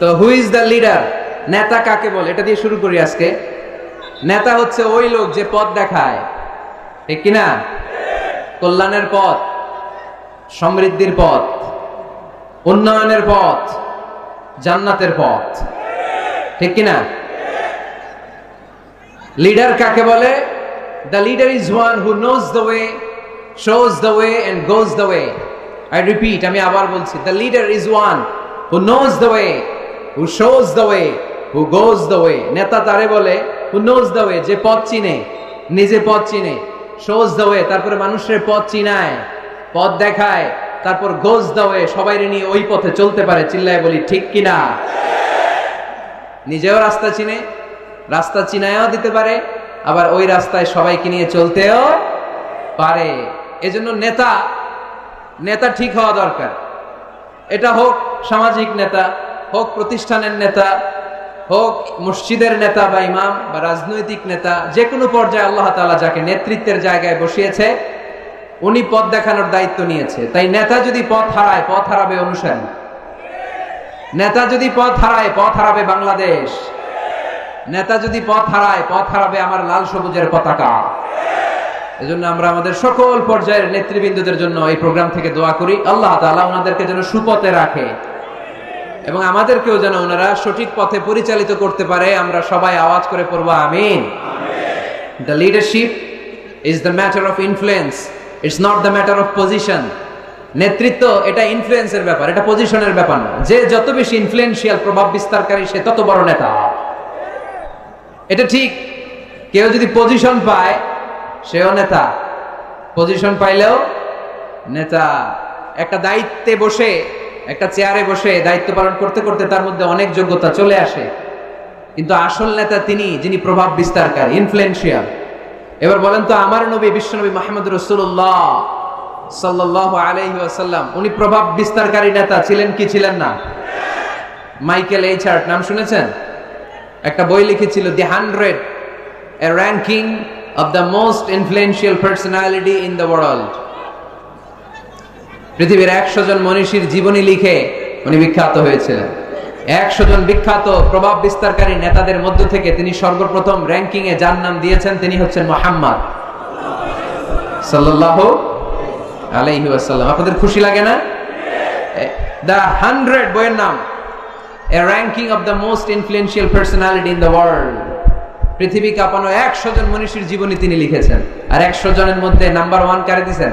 তো who is the leader? নেতা কাকে বলে এটা দিয়ে শুরু করি আজকে। নেতা হচ্ছে ওই লোক যে পথ দেখায়, ঠিক কিনা? কল্যাণের পথ, সমৃদ্ধির পথ, উন্নয়নের পথ, জান্নাতের পথ, ঠিক কিনা? লিডার কাকে বলে? The leader is one who knows the way, shows the way and goes the way. I repeat, আমি আবার বলছি, the leader is one who knows the way, who shows the way, who goes the way. নেতা তারে বলে who knows the way, যে পথ চিনে, নিজে পথ চিনে, shows the way, তারপরে মানুষের পথ চিনায়, পথ দেখায়, তারপর goes the way, সবাইরে নিয়ে ওই পথে চলতে পারে। চিল্লায় বলি ঠিক কিনা? নিজেও রাস্তা চিনে, রাস্তা চিনায়ও দিতে পারে, আবার ওই রাস্তায় সবাইকে নিয়ে চলতেও পারে। এজন্য নেতা নেতা ঠিক হওয়া দরকার। এটা হোক সামাজিক নেতা, হোক প্রতিষ্ঠানের নেতা, হোক মসজিদের নেতা বা ইমাম বা রাজনৈতিক নেতা, যে কোনো পর্যায়ে আল্লাহ তাআলা যাকে নেতৃত্বের জায়গায় বসিয়েছে উনি পথ দেখানোর দায়িত্ব নিয়েছে। তাই নেতা যদি পথ হারায়, পথ হারাবে অনুসারী। নেতা যদি পথ হারায়, পথ হারাবে বাংলাদেশ। নেতা যদি পথ হারায়, পথ হারাবে আমার লাল সবুজের পতাকা। এজন্য আমরা আমাদের সকল পর্যায়ের নেতৃবৃন্দদের জন্য এই প্রোগ্রাম থেকে দোয়া করি, আল্লাহ তাআলা ওনাদেরকে যেন সুপথে রাখে এবং আমাদেরকেও যেন ওনারা সঠিক পথে পরিচালিত করতে পারে। আমরা সবাই আওয়াজ করে পড়ব আমিন। The leadership is the matter of influence, it's not the matter of position. নেতৃত্ব এটা ইনফ্লুয়েন্সের ব্যাপার, এটা পজিশনের ব্যাপার না। যে যত বেশি ইনফ্লুয়েন্সিয়াল, প্রভাব বিস্তারকারী, সে তত বড় নেতা। এটা ঠিক। কেউ যদি পজিশন পায় সেও নেতা, পজিশন পাইলেও নেতা। একটা দায়িত্বে বসে, একটা চেয়ারে বসে দায়িত্ব পালন করতে করতে তার মধ্যে অনেক যোগ্যতা চলে আসে, কিন্তু আসল নেতা তিনি যিনি প্রভাব বিস্তারকারী, ইনফ্লুয়েন্সিয়াল। এবার বলেন তো, আমার নবী বিশ্বনবী মুহাম্মদ রাসূলুল্লাহ সাল্লাল্লাহু আলাইহি ওয়াসাল্লাম উনি প্রভাব বিস্তারকারী নেতা ছিলেন কি ছিলেন না? মাইকেল এইচ হার্ট নাম শুনেছেন? একটা বই লিখেছিল, দি 100, a ranking of the most influential personality in the world. পৃথিবীর 100 জন মনীষীর জীবনী লিখে উনি বিখ্যাত হয়েছিলেন। 100 জন বিখ্যাত প্রভাব বিস্তারকারী নেতাদের মধ্য থেকে তিনি সর্বপ্রথম র্যাঙ্কিং এ যার নাম দিয়েছেন তিনি হচ্ছেন মুহাম্মদ সাল্লাল্লাহু আলাইহি ওয়াসাল্লাম। আপনাদের খুশি লাগে না? দ্য 100 বইয়ের নাম, a ranking of the most influential personality in the world. পৃথিবী কাঁপানো 100 জন মনীষীর জীবনী তিনি লিখেছেন। আর 100 জনের মধ্যে নাম্বার 1 কারে দিয়েছেন?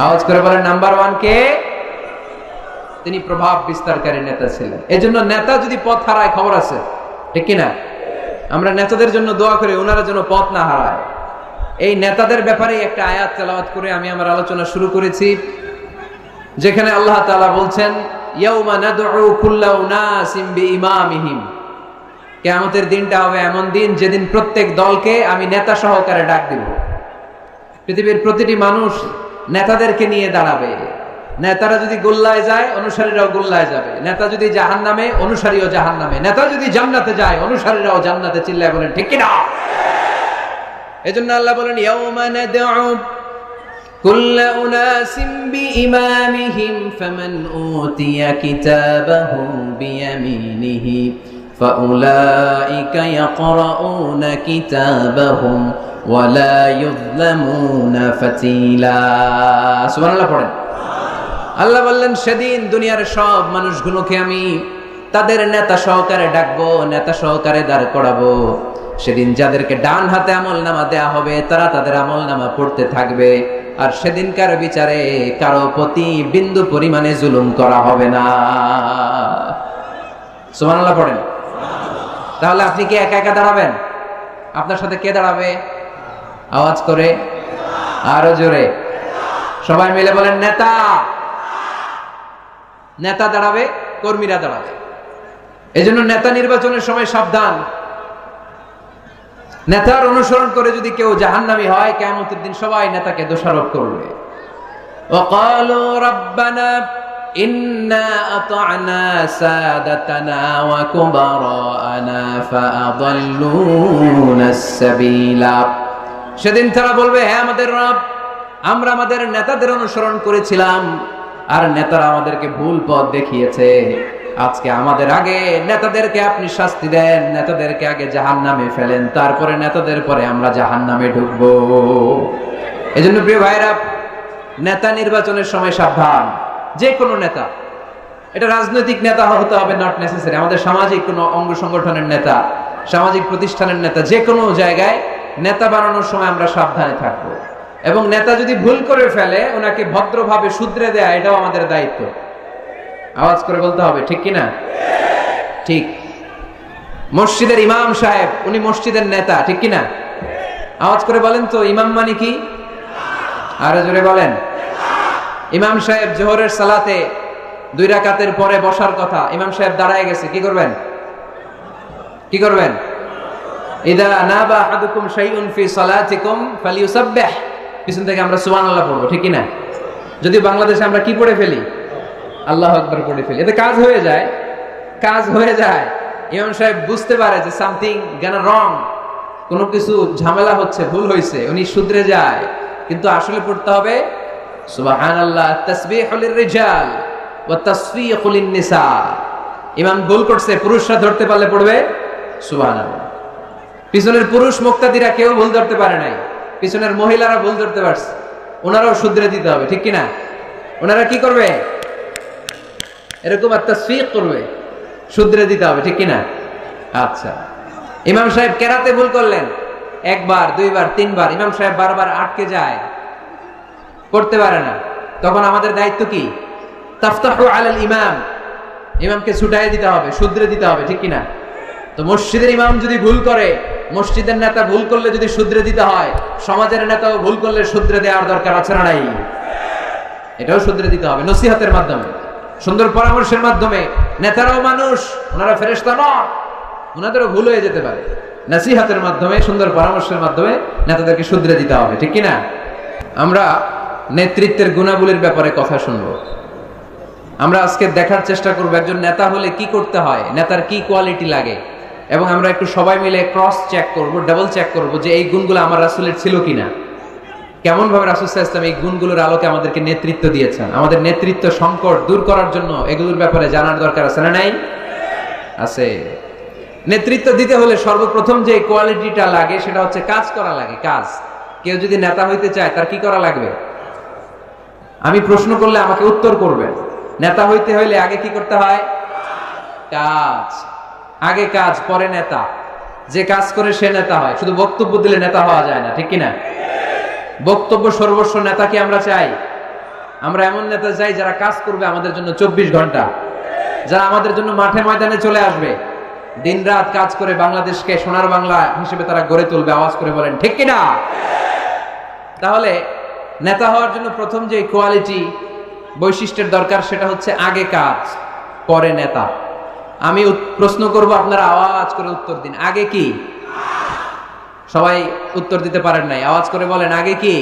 আওয়াজ করে বলেন, নাম্বার 1 কে? তিনি প্রভাব বিস্তারকারী নেতা ছিলেন। এজন্য নেতা যদি পথ হারায় খবর আছে, ঠিক কিনা? আমরা নেতাদের জন্য দোয়া করি ওনারা যেন পথ না হারায়। এই নেতাদের ব্যাপারে একটা আয়াত তেলাওয়াত করে আমি আমার আলোচনা শুরু করেছি, যেখানে আল্লাহ তাআলা বলছেন, ইয়াউমা নাদউ কুল্লা উনাসিম বিইমামিহিম। কিয়ামতের দিনটা হবে এমন দিন যেদিন প্রত্যেক দলকে আমি নেতা সহকারে ডাক দিব। পৃথিবীর প্রতিটি মানুষ নেতাদেরকে নিয়ে দাঁড়াবে। নেতারা যদি গোল্লায় যায়, অনুসারীরাও গোল্লায় যাবে। নেতা যদি জাহান্নামে, অনুসারীও জাহান্নামে। নেতা যদি জান্নাতে যায়, অনুসারীরাও জান্নাতে। চিল্লায় বলেন ঠিক কিনা? এজন্য আল্লাহ বলেন, ইয়াউমা নাদউ কুল্লা উনাসিম বিইমামিহিম ফামান উতিয়া কিতাবাহু বিয়ামিনিহি ফাউলাইকা ইয়াকরাউনা কিতাবাহুম ওয়ালা ইউযলামুনা ফাতিলা। সুবহানাল্লাহ পড়েন। আল্লাহ বললেন, সেদিন দুনিয়ার সব মানুষগুলোকে আমি তাদের নেতা সহকারে ডাকবো, নেতা সহকারে দাঁড় করাবো। সেদিন যাদেরকে ডান হাতে আমলনামা দেয়া হবে তারা তাদের আমলনামা পড়তে থাকবে। আর সেদিনকার বিচারে কারো প্রতি বিন্দু পরিমাণে জুলুম করা হবে না। সুবহানাল্লাহ পড়েন। তাহলে আপনি কি একা একা দাঁড়াবেন? আপনার সাথে কে দাঁড়াবে? আওয়াজ করে, আরো জোরে, সবাই মিলে বলেন নেতা। নেতা দাঁড়াবে, কর্মীরা দাঁড়াবে। এজন্য নেতা নির্বাচনের সময় সাবধান। নেতার অনুসরণ করে যদি কেউ জাহান্নামী হয়, কিয়ামতের দিন সবাই নেতাকে দোষারোপ করবে। ওয়াকালু রাব্বানা ইন্না আতা'না সাদাতানা ওয়া কুবারানা ফাআদাল্লুনাস সাবিলা। সেদিন তারা বলবে, হে আমাদের রব, আমরা আমাদের নেতাদের অনুসরণ করেছিলাম আর নেতারা আমাদেরকে ভুল পথ দেখিয়েছে। আজকে আমাদের আগে নেতাদেরকে আপনি শাস্তি দেন, নেতাদেরকে আগে জাহান্নামে ফেলেন, তারপরে নেতাদের পরে আমরা জাহান্নামে ঢুকবো। এজন্য প্রিয় ভাইরা, নেতা নির্বাচনের সময় সাবধান। যে কোনো নেতা, এটা রাজনৈতিক নেতা হতে হবে নট নেসেসারি, আমাদের সামাজিক কোনো অঙ্গ সংগঠনের নেতা, সামাজিক প্রতিষ্ঠানের নেতা, যে কোনো জায়গায় নেতা বানানোর সময় আমরা সাবধানে থাকবো। এবং নেতা যদি ভুল করে ফেলে ওনাকে ভদ্রভাবে শুধরে দেয়া, এটাও আমাদের দায়িত্ব। আওয়াজ করে বলতে হবে, ঠিক কিনা? ঠিক। মসজিদের ইমাম সাহেব, উনি মসজিদের নেতা, ঠিক কিনা? আওয়াজ করে বলেন তো, ইমাম মানে কি? আরো জোরে বলেন। ইমাম সাহেব জোহরের সালাতে 2 রাকাতের পরে বসার কথা, ইমাম সাহেব দাঁড়ায় গেছে, কি করবেন? কি করবেন? ইদা নাবা আহাদুকুম শাইউন ফি সালাতিকুম ফালিয়ুসাব্বিহ, পিছন থেকে আমরা সুবহানাল্লাহ পড়বো, ঠিক কিনা? যদি বাংলাদেশে আমরা কি পড়ে ফেলি? আল্লাহু আকবার পড়ে ফেলি, এতে কাজ হয়ে যায়। কাজ হয়ে যায়। ইমাম সাহেব বুঝতে পারে যে সামথিং গান রং, কোনো কিছু ঝামেলা হচ্ছে, ভুল হয়েছে, উনি শুধরে যায়। কিন্তু আসলে পড়তে হবে সুবহানাল্লাহ, তাসবিহু লিররিজাল ওয়া তাসফিকু লিন-নিসা। ইমাম ভুল করছে, পুরুষরা ধরতে পারলে পড়বে সুবহানাল্লাহ। পিছনের পুরুষ মুক্তাদিরা কেউ ভুল ধরতে পারে নাই, পিছনের মহিলারা ভুল ধরতে পারছে, ওনারাও শুধরে দিতে হবে, ঠিক কিনা? ওনারা কি করবে? এরকম তাসফিক করবে, শুধরে দিতে হবে, ঠিক কিনা? আচ্ছা, ইমাম সাহেব কেরাতে ভুল করলেন, 1 বার 2 বার 3 বার, ইমাম সাহেব বারবার আটকে যায়, করতে পারে না, তখন আমাদের দায়িত্ব কি? তাফতাহু আলাল ইমাম, ইমামকে ছুটাই দিতে হবে, শুধরে দিতে হবে, ঠিক কিনা? তো মসজিদের ইমাম যদি ভুল করে, মসজিদের নেতা ভুল করলে যদি শুধরে দিতে হয়, সমাজের নেতাও ভুল করলে শুধরে দেওয়ার দরকার আছে না নাই? এটাও শুধরে দিতে হবে নসিহতের মাধ্যমে, সুন্দর পরামর্শের মাধ্যমে। নেতারাও মানুষ, ওনারা ফেরেশতা নয়, ওনাদেরও ভুল হয়ে যেতে পারে। নসিহতের মাধ্যমে, সুন্দর পরামর্শের মাধ্যমে নেতাদেরকে শুধরে দিতে হবে, ঠিক কিনা? আমরা নেতৃত্বের গুণাবলীর ব্যাপারে কথা শুনবো। আমরা আজকে দেখার চেষ্টা করব একজন নেতা হলে কি করতে হয়, নেতার কি কোয়ালিটি লাগে, এবং আমরা একটু সবাই মিলে ক্রস চেক করব, ডাবল চেক করব যে এই গুণগুলো আমার রাসূলের ছিল কিনা, কেমন ভাবে রাসূল সাল্লাল্লাহু আলাইহি ওয়াসাল্লাম এই গুণগুলোর আলোকে আমাদেরকে নেতৃত্ব দিয়েছেন। আমাদের নেতৃত্ব সংকট দূর করার জন্য এগুলোর ব্যাপারে জানার দরকার আছে না নাই? আছে। নেতৃত্ব দিতে হলে সর্বপ্রথম যে কোয়ালিটিটা লাগে সেটা হচ্ছে কাজ করা লাগে। কাজ। কেউ যদি নেতা হইতে চায় তার কি করা লাগবে? আমি প্রশ্ন করলে আমাকে উত্তর করবেন। নেতা হইতে হইলে আগে কি করতে হয়? কাজ। আগে কাজ, পরে নেতা। যে কাজ করে সে নেতা হয়। শুধু বক্তব্য দিলে নেতা হওয়া যায় না, ঠিক কিনা? বক্তব্য সর্বস্ব নেতা কি আমরা চাই? আমরা এমন নেতা চাই যারা কাজ করবে আমাদের জন্য 24 ঘন্টা, যারা আমাদের জন্য মাঠে ময়দানে চলে আসবে, দিন রাত কাজ করে বাংলাদেশকে সোনার বাংলা হিসেবে তারা গড়ে তুলবে। আওয়াজ করে বলেন ঠিক কিনা? তাহলে নেতা হওয়ার জন্য প্রথম যে কোয়ালিটি, বৈশিষ্ট্যের দরকার সেটা হচ্ছে আগে কাজ, পরে নেতা। আমি প্রশ্ন করব, আপনারা আওয়াজ করে উত্তর দিন। আগে কি? সবাই উত্তর দিতে পারেন নাই, আওয়াজ করে বলেন আগে কি?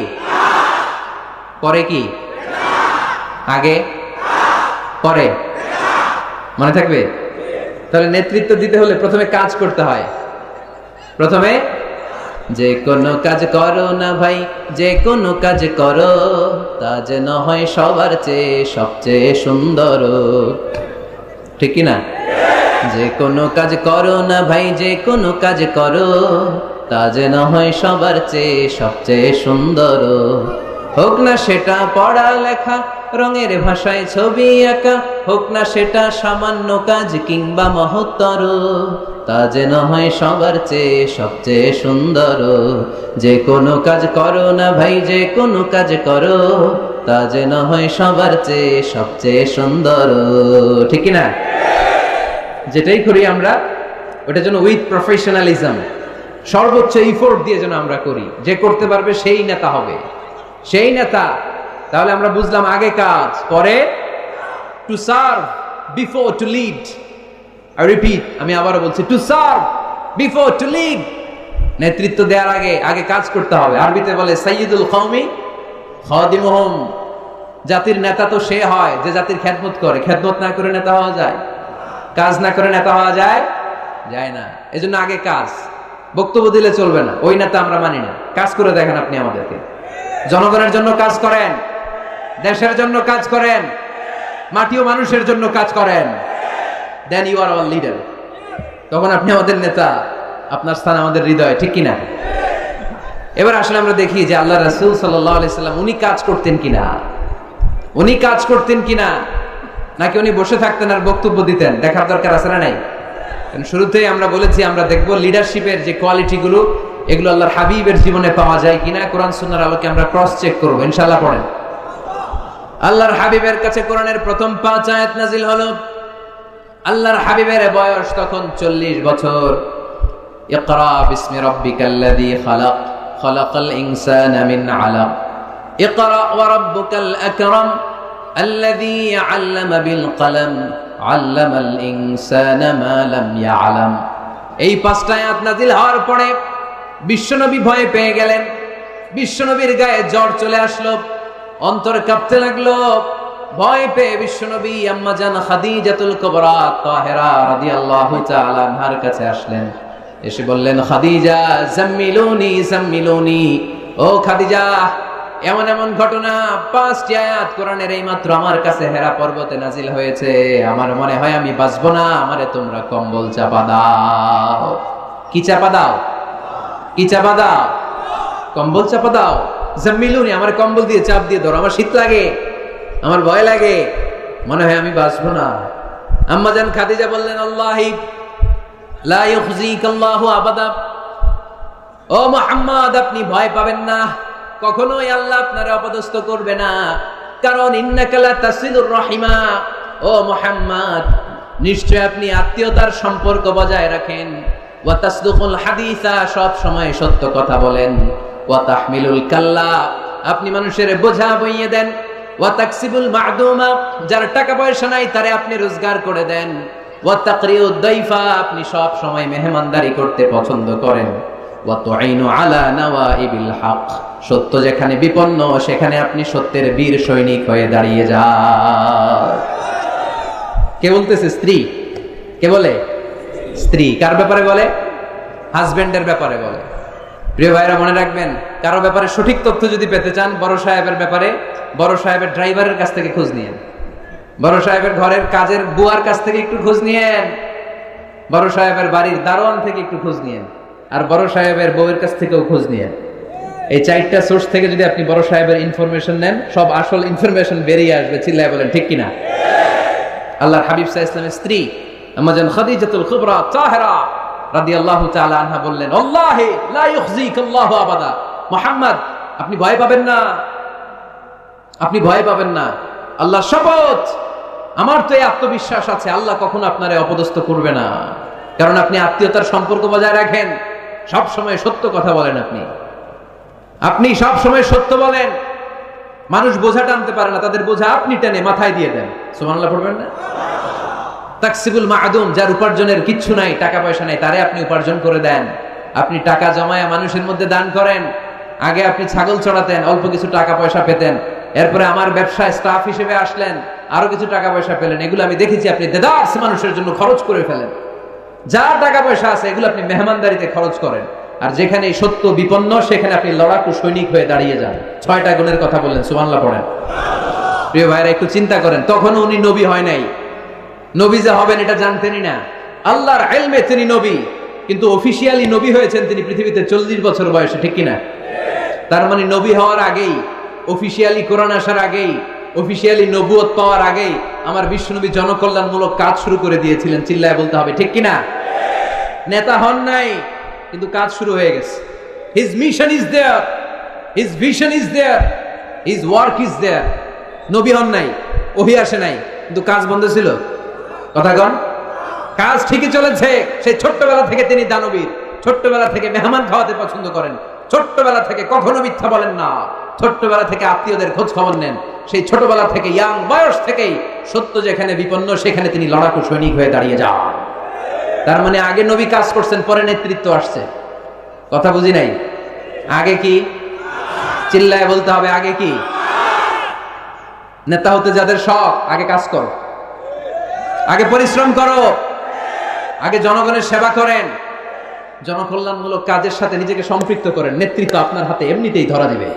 পরে কি? আগে পরে, মনে থাকবে? তাহলে নেতৃত্ব দিতে হলে প্রথমে কাজ করতে হয়। প্রথমে যে কোনো কাজ করো না ভাই, যে কোনো কাজ করো, তা যেন হয় সবার চেয়ে সবচেয়ে সুন্দর, ঠিক কি না? যে কোনো কাজ করো না ভাই, যে কোনো কাজ করো, তা যেন হয় সবার চেয়ে সবচেয়ে সুন্দর। হোক না সেটা পড়া লেখা, রঙের ভাষায় ছবি আঁকা, হোক না সেটা সামান্য কাজ কিংবা মহত্তর, তা যেন হয় সবার চেয়ে সবচেয়ে সুন্দর। যে কোনো কাজ করো না ভাই, যে কোনো কাজ করো, তা যেন হয় সবার চেয়ে সবচেয়ে সুন্দর, ঠিক না? যেটাই করি আমরা ওটা যেন উইথ প্রফেশনালিজম, সর্বোচ্চ ইফোর্ট দিয়ে যেন আমরা করি। যে করতে পারবে সেই নেতা হবে, সেই নেতা। তাহলে আমরা বুঝলাম আগে কাজ, পরে to serve before to lead. I repeat, আমি আবারও বলছি, to serve before to lead. নেতৃত্ব দেওয়ার আগে আগে কাজ করতে হবে। আরবিতে বলে সাইয়্যিদুল কওমি খাদিমুহুম। জাতির নেতা তো সে হয় যে জাতির খেদমত করে। খেদমত না করে নেতা হওয়া যায়? কাজ না করে নেতা হওয়া যায়? যায় না। এজন্য আগে কাজ। বক্তব্য দিলে চলবে না, ওই নেতা আমরা মানি না। কাজ করে দেখেন আপনি আমাদেরকে। জনগণের জন্য কাজ করেন, দেশের জন্য কাজ করেন, মাটি ও মানুষের জন্য কাজ করেন। Then you are our leader. তখন আপনি আমাদের নেতা, আপনার স্থান আমাদের হৃদয়, ঠিক কিনা? এবার আসলে আমরা দেখি যে আল্লাহ রাসূল সাল্লাল্লাহু আলাইহি সাল্লাম উনি কাজ করতেন কিনা, উনি কাজ করতেন কিনা, নাকি উনি বসে থাকতেন আর বক্তব্য দিতেন? দেখার দরকার আছে না নাই? কারণ শুরুতেই আমরা বলেছি আমরা দেখব লিডারশিপের যে কোয়ালিটিগুলো, এগুলো আল্লাহর হাবিবের জীবনে পাওয়া যায় কিনা কোরআন সুন্নাহর আলোকে আমরা ক্রস চেক করব ইনশাআল্লাহ। পড়েন। আল্লাহর হাবিবের কাছে কোরআনের প্রথম 5 আয়াত নাজিল হলো। আল্লাহর হাবিবের বয়স তখন 40 বছর। ইকরা বিসমি রাব্বিকাল্লাযী খালাক, খালাকাল ইনসানা মিন আলাক, ইকরা ওয়া রাব্বুকাল আকরাম আল্লাযী আল্লামা বিল কলম, আল্লামাল ইনসানা মা লাম ইয়ালাম। এই 5টা আয়াত নাজিল হওয়ার পরে বিশ্বনবী ভয় পেয়ে গেলেন। বিশ্বনবীর গায়ে জ্বর চলে আসলো, অন্তর কাঁপতে লাগলো। ভয় পেয়ে বিশ্বনবী আম্মা জান খাদিজাতুল কুবরা তাহেরা রাদিয়াল্লাহু তাআলা আনহার কাছে আসলেন। এসে বললেন, খাদিজা জাম্মিলুনি জাম্মিলুনি, ও খাদিজা, এমন এমন ঘটনা 5টি আয়াত কোরআনের এই মাত্র আমার কাছে হেরা পর্বতে নাজিল হয়েছে, আমার মনে হয় আমি বাঁচবো না, আমারে তোমরা কম্বল চাপা দাও। কি চাপা দাও? কি চাপা দাও? কম্বল চাপা দাও। জাম্মিলুনি, আমার কম্বল দিয়ে চাপ দিয়ে ধরো, আমার শীত লাগে, আমার ভয় লাগে, মনে হয় আমি বাঁচবো না। আম্মা জান খাদিজা বললেন, আল্লাহি লা ইউখজিকাল্লাহু আবাদা, ও মুহাম্মদ আপনি ভয় পাবেন না, কখনোই আল্লাহ আপনারে অপদস্থ করবে না। কারণ ইন্নাকা লা তাসিলুর রাহিমা, ও মুহাম্মদ নিশ্চয় আপনি আত্মীয়তার সম্পর্ক বজায় রাখেন। ওয়া তাসদুকুল হাদিসা, সব সময় সত্য কথা বলেন। ওয়া তাহমিলুল কাল্লা, আপনি মানুষের বোঝা বইয়ে দেন। ওয়া তাকসিবুল মা'দুমা, যার টাকা পয়সা নাই তারে আপনি রোজগার করে দেন। ওয়া তাকরিউদ দাইফা, আপনি সব সময় মেহমানদারি করতে পছন্দ করেন। ওয়া তুঈনু আলা নাওয়াইবিল হক, সত্য যেখানে বিপন্ন সেখানে আপনি সত্যের বীর সৈনিক হয়ে দাঁড়িয়ে যান। কে বলতেছে? স্ত্রী। কে বলে? স্ত্রী। কার ব্যাপারে বলে? হাজবেন্ডের ব্যাপারে বলে। প্রিয় ভাইরা মনে রাখবেন, কারো ব্যাপারে সঠিক তথ্য যদি পেতে চান, বড় সাহেবের ব্যাপারে বড় সাহেবের ড্রাইভারের কাছ থেকে খোঁজ নিয়েন, বড় সাহেবের ঘরের কাজের বুয়ার কাছ থেকে একটু খোঁজ নিয়েন, বড় সাহেবের বাড়ির দারোয়ান থেকে একটু খোঁজ নিয়েন, আর বড় সাহেবের বউয়ের কাছ থেকেও খোঁজ নিয়েন। এই 4টা সোর্স থেকে যদি আপনি বড় সাহেবের ইনফরমেশন নেন, সব আসল ইনফরমেশন বেরিয়ে আসবে। চিল্লায় বলেন ঠিক কিনা? আল্লাহর হাবিব সাল্লাল্লাহু আলাইহি ওয়াসাল্লামের স্ত্রী আম্মা জান খাদিজাতুল কুবরা তাহেরা রাদিয়াল্লাহু তাআলা আনহা বললেন, আল্লাহি লা ইউখজিকাল্লাহু আবাদা, মুহাম্মদ আপনি ভয় পাবেন না, আপনি ভয় পাবেন না। আল্লাহর শপথ, আমার তো এই আত্মবিশ্বাস আছে আল্লাহ কখনো আপনারে অপদস্থ করবে না। কারণ আপনি আত্মীয়তার সম্পর্ক বজায় রাখেন, সব সময় সত্য কথা বলেন, আপনি সব সময় সত্য বলেন। মানুষ বোঝা টানতে পারে না, তাদের বোঝা আপনি টেনে মাথায় দিয়ে দেন। সুবহানাল্লাহ পড়বেন না? তাকসিবুল মা'দুম, যার উপার্জনের কিচ্ছু নাই, টাকা পয়সা নাই, তারে আপনি উপার্জন করে দেন। আপনি টাকা জমায় মানুষের মধ্যে দান করেন। আগে আপনি ছাগল চড়াতেন, অল্প কিছু টাকা পয়সা পেতেন, এরপরে আমার ব্যবসায় স্টাফ হিসেবে আসলেন, আরো কিছু টাকা পয়সা পেলেন। এগুলো আমি দেখেছি আপনি দেদার্স মানুষের জন্য খরচ করে ফেলেন। যার টাকা পয়সা আছে এগুলো আপনি মেহমানদারিতে খরচ করেন। আর যেখানে সত্য বিপন্ন সেখানে আপনি লড়াকু সৈনিক হয়ে দাঁড়িয়ে যান। 6টা গুণের কথা বললেন, সুবহানাল্লাহ পড়েন। প্রিয় ভাইরা একটু চিন্তা করেন, তখন উনি নবী হয় নাই, নবী যে হবেন এটা জানতেনই না। আল্লাহর ইলমে তিনি নবী, কিন্তু অফিশিয়ালি নবী হয়েছেন তিনি পৃথিবীতে 40 বছর বয়সে, ঠিক কিনা? তার মানে নবী হওয়ার আগেই, অফিশিয়ালি কোরআন আসার আগেই, অফিশিয়ালি নবুয়ত পাওয়ার আগেই আমার বিশ্বনবী জনকল্যাণমূলক কাজ শুরু করে দিয়েছিলেন। চিল্লায় বলতে হবে ঠিক কিনা? নেতা হন নাই, কিন্তু কাজ শুরু হয়ে গেছে। His mission is there, his vision is there, his work is there. নবী হন নাই, ওহী আসে নাই, কিন্তু কাজ বন্ধ ছিল। কথা কন, কাজ ঠিকই চলেছে। সেই ছোট্টবেলা থেকে তিনি দানবীর, ছোট্টবেলা থেকে মেহমান খাওয়াতে পছন্দ করেন, ছোট্টবেলা থেকে কখনো মিথ্যা বলেন না, ছোট্টবেলা থেকে আত্মীয়দের খোঁজ খবর নেন। সেই ছোটবেলা থেকে, ইয়াং বয়স থেকেই সত্য যেখানে বিপন্ন সেখানে তিনি লড়াকু সৈনিক হয়ে দাঁড়িয়ে যান। তার মানে আগে নবী কাজ করছেন, পরে নেতৃত্ব আসছে। কথা বুঝি নাই? আগে কি? চিল্লায় বলতে হবে, আগে কি? নেতা হতে যাদের শখ, আগে কাজ করো, আগে পরিশ্রম করো, আগে জনগণের সেবা করেন, জনকল্যাণমূলক কাজের সাথে নিজেকে সম্পৃক্ত করেন। নেতৃত্ব আপনার হাতে এমনিতেই ধরা দিবে।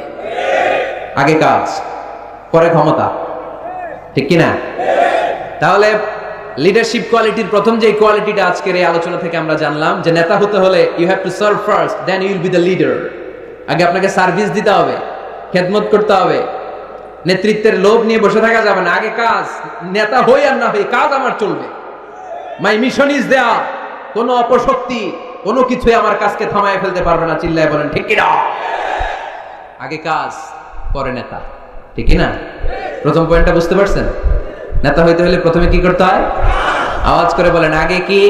আগে কাজ, পরে ক্ষমতা, ঠিক কিনা? তাহলে লিডারশিপ কোয়ালিটির প্রথম যে কোয়ালিটিটা আজকের এই আলোচনা থেকে আমরা জানলাম যে নেতা হতে হলে you have to serve first, then you will be the leader. আগে আপনাকে সার্ভিস দিতে হবে, খেদমত করতে হবে। নেতৃত্বের লোভ নিয়ে বসে থাকা যাবে না, আগে কাজ। নেতা হই আর না হই, কাজ আমার চলবে। মাই মিশন ইজ দেয়ার। কোনো অপশক্তি, কোনো কিছুই আমার কাজকে থামায় ফেলতে পারবে না। চিল্লায় বলেন ঠিক কিনা? আগে কাজ, পরে নেতা, ঠিক না? প্রথম পয়েন্টটা বুঝতে পারছেন? নেতা হইতে হলে প্রথমে কি করতে হয়? আওয়াজ করে বলেন, আগে কি,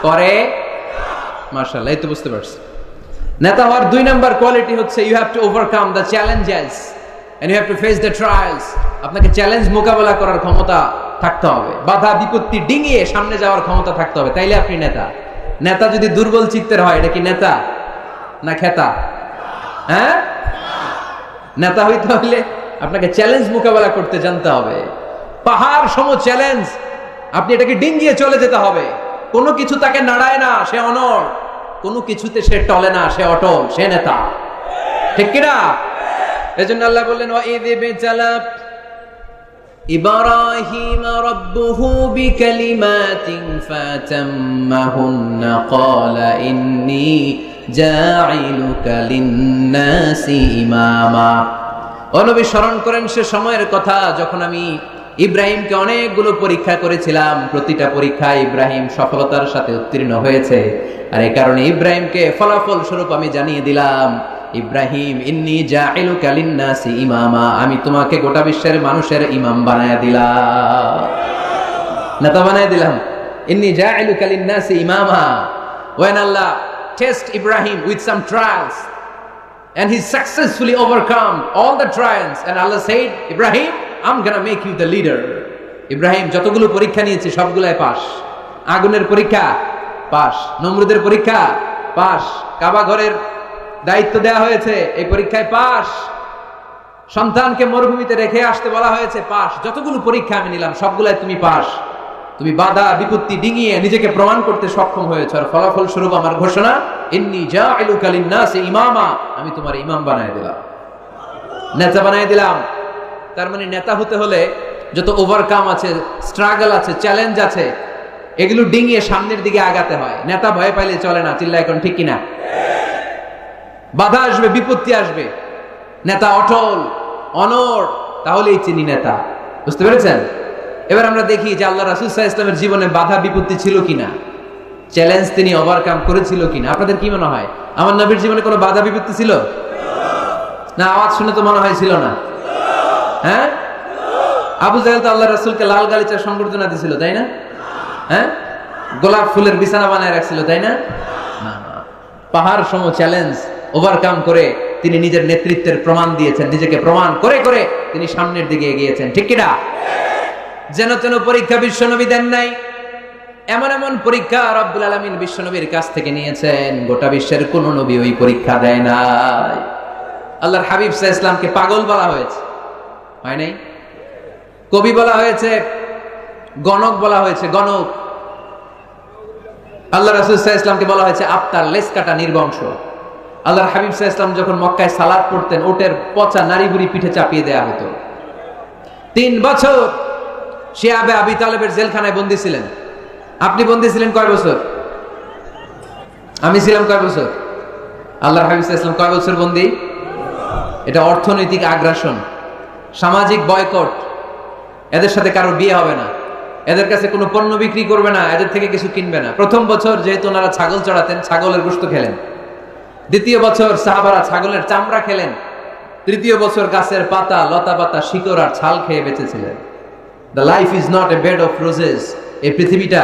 পরে। মাশাআল্লাহ, এই তো বুঝতে পারছি। নেতা হওয়ার 2 নাম্বার কোয়ালিটি হচ্ছে you have to overcome the challenges and you have to face the trials. আপনাকে চ্যালেঞ্জ মোকাবেলা করার ক্ষমতা থাকতে হবে, বাধা বিপত্তি ডিঙিয়ে সামনে যাওয়ার ক্ষমতা থাকতে হবে, তাইলে আপনি নেতা। নেতা যদি দুর্বল চিত্তের হয়, এটা কি নেতা না খেতা? হ্যাঁ, নেতা হইতে হলে আপনাকে চ্যালেঞ্জ মোকাবেলা করতে জানতে হবে। পাহাড় সম চ্যালেঞ্জ, আপনি এটাকে ডিঙ্গিয়ে চলে যেতে হবে। কোনো কিছু তাকে নাড়ায় না, সে অনড়। কোনো কিছুতে সে টলে না, সে অটল, সে নেতা, ঠিক কিনা? এজন্য আল্লাহ বললেন, ওয়াইদ বিতালা ইব্রাহিম রাব্বুহু বিকালিমাতিন ফাতাম্মাহুন্না ক্বালা ইন্নী জাঈলুকা লিন-নাসি ইমামা। ও নবী, স্মরণ করেন সে সময়ের কথা যখন আমি ইব্রাহিমকে অনেকগুলো পরীক্ষা করেছিলাম। প্রতিটা পরীক্ষায় ইব্রাহিম সফলতার সাথে উত্তীর্ণ হয়েছে। আর এই কারণে ইব্রাহিমকে ফলাফল স্বরূপ আমি জানিয়ে দিলাম, ইব্রাহিম ইন্নী জাঈলুকা লিন-নাসি ইমামা, আমি তোমাকে গোটা বিশ্বের মানুষের ইমাম বানায়া দিলাম, নেতা বানায়া দিলাম। ইন্নী জাঈলুকা লিন-নাসি ইমামা। When Allah test Ibrahim with some trials and he successfully overcome all the trials, and Allah said, Ibrahim, I'm gonna make you the leader. Ibrahim যতগুলো পরীক্ষা নিয়েছে সবগুলাই পাস। আগুনের পরীক্ষা পাস, নমরুদের পরীক্ষা পাস, কাবা ঘরের দায়িত্ব দেওয়া হয়েছে, এই পরীক্ষায় পাস। সন্তানকে মরুভূমিতে রেখে আসতে বলা হয়েছে, পাস। যতগুলো পরীক্ষা আমি নিলাম সবগুলাই তুমি পাস। তুমি বাধা বিপত্তি ডিঙিয়ে নিজেকে প্রমাণ করতে সক্ষম হয়েছে। আর ফলাফল স্বরূপ আমার ঘোষণা, ইন্নী জাঈলুকা লিন-নাসি ইমামা, আমি তোমার ইমাম বানায় দিলাম, নেতা বানায় দিলাম। তার মানে নেতা হতে হলে যত ওভারকাম আছে, স্ট্রাগল আছে, চ্যালেঞ্জ আছে, এগুলো ডিঙিয়ে সামনের দিকে আগাতে হয়। নেতা ভয় পাইলে চলে না। চিল্লা এখন ঠিক কিনা? বাধা আসবে, বিপত্তি আসবে, নেতা অটল অনড়, তাহলেই চিনি নেতা। বুঝতে পেরেছেন? এবার আমরা দেখি যে আল্লাহ রাসূল সাল্লাল্লাহু আলাইহি ওয়াসাল্লামের জীবনে বাধা বিপত্তি ছিল কিনা, চ্যালেঞ্জ তিনি ওভারকাম করেছিল কিনা। আপনাদের কি মনে হয়, আমার নবীর জীবনে কোনো বাধা বিপত্তি ছিল না? আওয়াজ শুনে তো মনে হয় ছিল না। হ্যাঁ, আবু জাহেল তো আল্লাহ রাসূলকে লাল গালিচার সংবর্ধনা দিছিল, তাই না? হ্যাঁ, গোলাপ ফুলের বিছানা বানায় রাখছিল, তাই না? পাহাড় সম চ্যালেঞ্জ ওভারকাম করে তিনি নিজের নেতৃত্বের প্রমাণ দিয়েছেন। নিজেকে প্রমাণ করে করে তিনি সামনের দিকে এগিয়েছেন, ঠিক কিনা? যেন তেন পরীক্ষা বিশ্বনবী দেন নাই। এমন এমন পরীক্ষা রব্বুল আলামিন বিশ্বনবীর কাছ থেকে নিয়েছেন, গোটা বিশ্বের কোন নবী ওই পরীক্ষা দেয় নাই। আল্লাহর হাবিব সাল্লাল্লাহু আলাইহি ওয়াসাল্লামকে পাগল বলা হয়েছে, হয় নাই? কবি বলা হয়েছে, গণক বলা হয়েছে, গণক। আল্লাহ রাসূল সাল্লাল্লাহু আলাইহি ওয়াসাল্লামকে বলা হয়েছে আফতার, লেস কাটা, নির্বংশ। আল্লাহর হাবিব সাল্লাল্লাহু আলাইহি ওয়াসাল্লাম যখন মক্কায় সালাত পড়তেন, ওটের পচা নারী বুড়ি পিঠে চাপিয়ে দেয়া হতো। 3 বছর শিয়াবে আবি তালেবের জেলখানায় বন্দী ছিলেন। আপনি বন্দী ছিলেন কয় বছর? আমি ছিলাম কয় বছর? আল্লাহর হাবিব সাল্লাল্লাহু আলাইহি ওয়াসাল্লাম কয় বছর বন্দী? এটা অর্থনৈতিক আগ্রাসন, সামাজিক বয়কট। এদের সাথে কারোর বিয়ে হবে না, এদের কাছে কোনো পণ্য বিক্রি করবে না, এদের থেকে কিছু কিনবে না। প্রথম বছর যেহেতু ওনারা ছাগল চড়াতেন, ছাগলের গোশত খেলেন। দ্বিতীয় বছর সাহাবারা ছাগলের চামড়া খেলেন। তৃতীয় বছর গাছের পাতা, লতা পাতা, শিকড় আর ছাল খেয়ে বেঁচেছিলেন। The life is not a bed of roses. এই পৃথিবীটা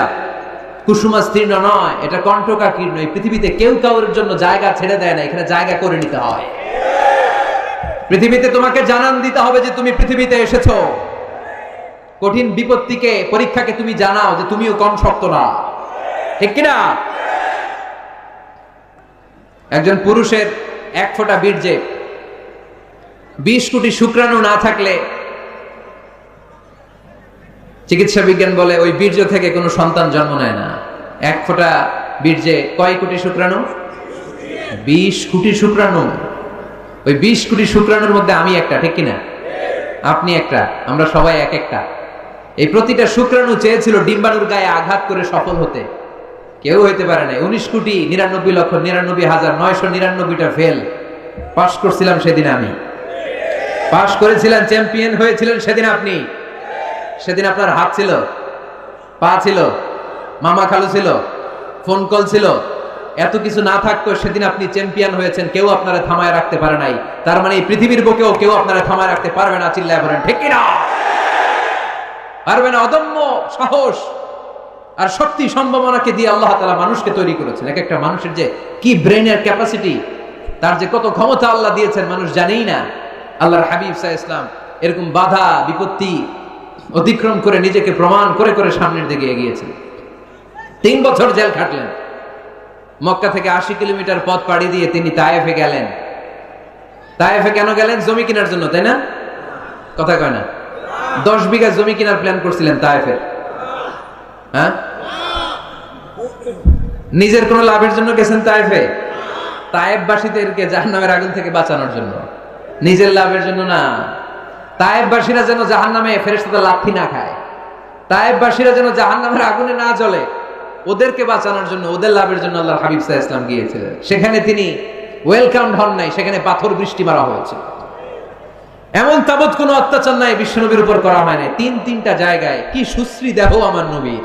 কুসুমাস্তীর্ণ নয়, এটা কণ্টকাকীর্ণ। এই পৃথিবীতে কেউ কারোর জন্য জায়গা ছেড়ে দেয় না, এখানে জায়গা করে নিতে হয়। পৃথিবীতে তোমাকে জানান দিতে হবে যে তুমি পৃথিবীতে এসেছো। কঠিন বিপত্তিকে, পরীক্ষাকে তুমি জানাও যে তুমিও কম শক্ত না, ঠিক কিনা? একজন পুরুষের 1 ফোঁটা বীর্যে 20 কোটি শুক্রাণু না থাকলে চিকিৎসা বিজ্ঞান বলে ওই বীর্য থেকে কোনো সন্তান জন্ম নেয় না। 1 ফোঁটা বীর্যে কয় কোটি শুক্রাণু? 20 কোটি শুক্রাণু। ওই 20 কোটি শুক্রাণুর মধ্যে আমি একটা, ঠিক কিনা? আপনি একটা, আমরা সবাই এক একটা। এই প্রতিটা শুক্রাণু চেয়েছিল ডিম্বাণুর গায়ে আঘাত করে সফল হতে, কেউ হইতে পারে না। 19,99,99,999টা ফেল, পাশ করছিলাম সেদিন আমি, পাশ করেছিলেন, চ্যাম্পিয়ন হয়েছিলেন সেদিন আপনি। সেদিন আপনার হাত ছিল, পা ছিল, মামা খালু ছিল, ফোন কল ছিল, এত কিছু না থাকতো সেদিন আপনি চ্যাম্পিয়ন হয়েছেন। কেউ আপনারা থামায় রাখতে পারে নাই। তার মানে এই পৃথিবীর বুকেও কেউ আপনারা থামায় রাখতে পারবে না। চিল্লায় বলেন ঠিক কিনা? পারবে না। অদম্য সাহস আর শক্তি সম্ভাবনাকে দিয়ে আল্লাহ তাআলা মানুষকে তৈরি করেছেন। এক একটা মানুষের যে কি ব্রেনের ক্যাপাসিটি, তার যে কত ক্ষমতা আল্লাহ দিয়েছেন মানুষ জানেই না। আল্লাহর হাবিব সাল্লাল্লাহু আলাইহি ওয়াসাল্লাম এরকম বাধা বিপত্তি অতিক্রম করে নিজেকে প্রমাণ করে করে সামনের দিকে এগিয়েছেন। 3 বছর জেল খাটলেন। মক্কা থেকে 80 কিলোমিটার পথ পাড়ি দিয়ে তিনি তায়েফে গেলেন। তায়েফে কেন গেলেন? জমি কেনার জন্য, তাই না? কথা কয় না? 10 বিঘা জমি কেনার প্ল্যান করছিলেন তায়েফের। হ্যাঁ, নিজের কোন লাভের জন্য গেছেন তায়েফে? তায়েফবাসীদেরকে জাহান্নামের আগুন থেকে বাঁচানোর জন্য, নিজের লাভের জন্য না। তায়েফবাসীরা যেন জাহান্নামে ফেরেশতাদের লাথি না খায়, তায়েফবাসীরা যেন জাহান্নামের আগুনে না জ্বলে, ওদেরকে বাঁচানোর জন্য, ওদের লাভের জন্য আল্লাহর হাবিব সাল্লাল্লাহু আলাইহি ওয়াসাল্লাম গিয়েছিলেন। সেখানে তিনি ওয়েলকামড হন নাই, সেখানে পাথর বৃষ্টি মারা হয়েছে। এমন তাবৎ কোনো অত্যাচার নাই বিশ্বনবীর উপর করা হয় নাই। 3টা জায়গায় কি সুশ্রী দেহ আমার নবীর,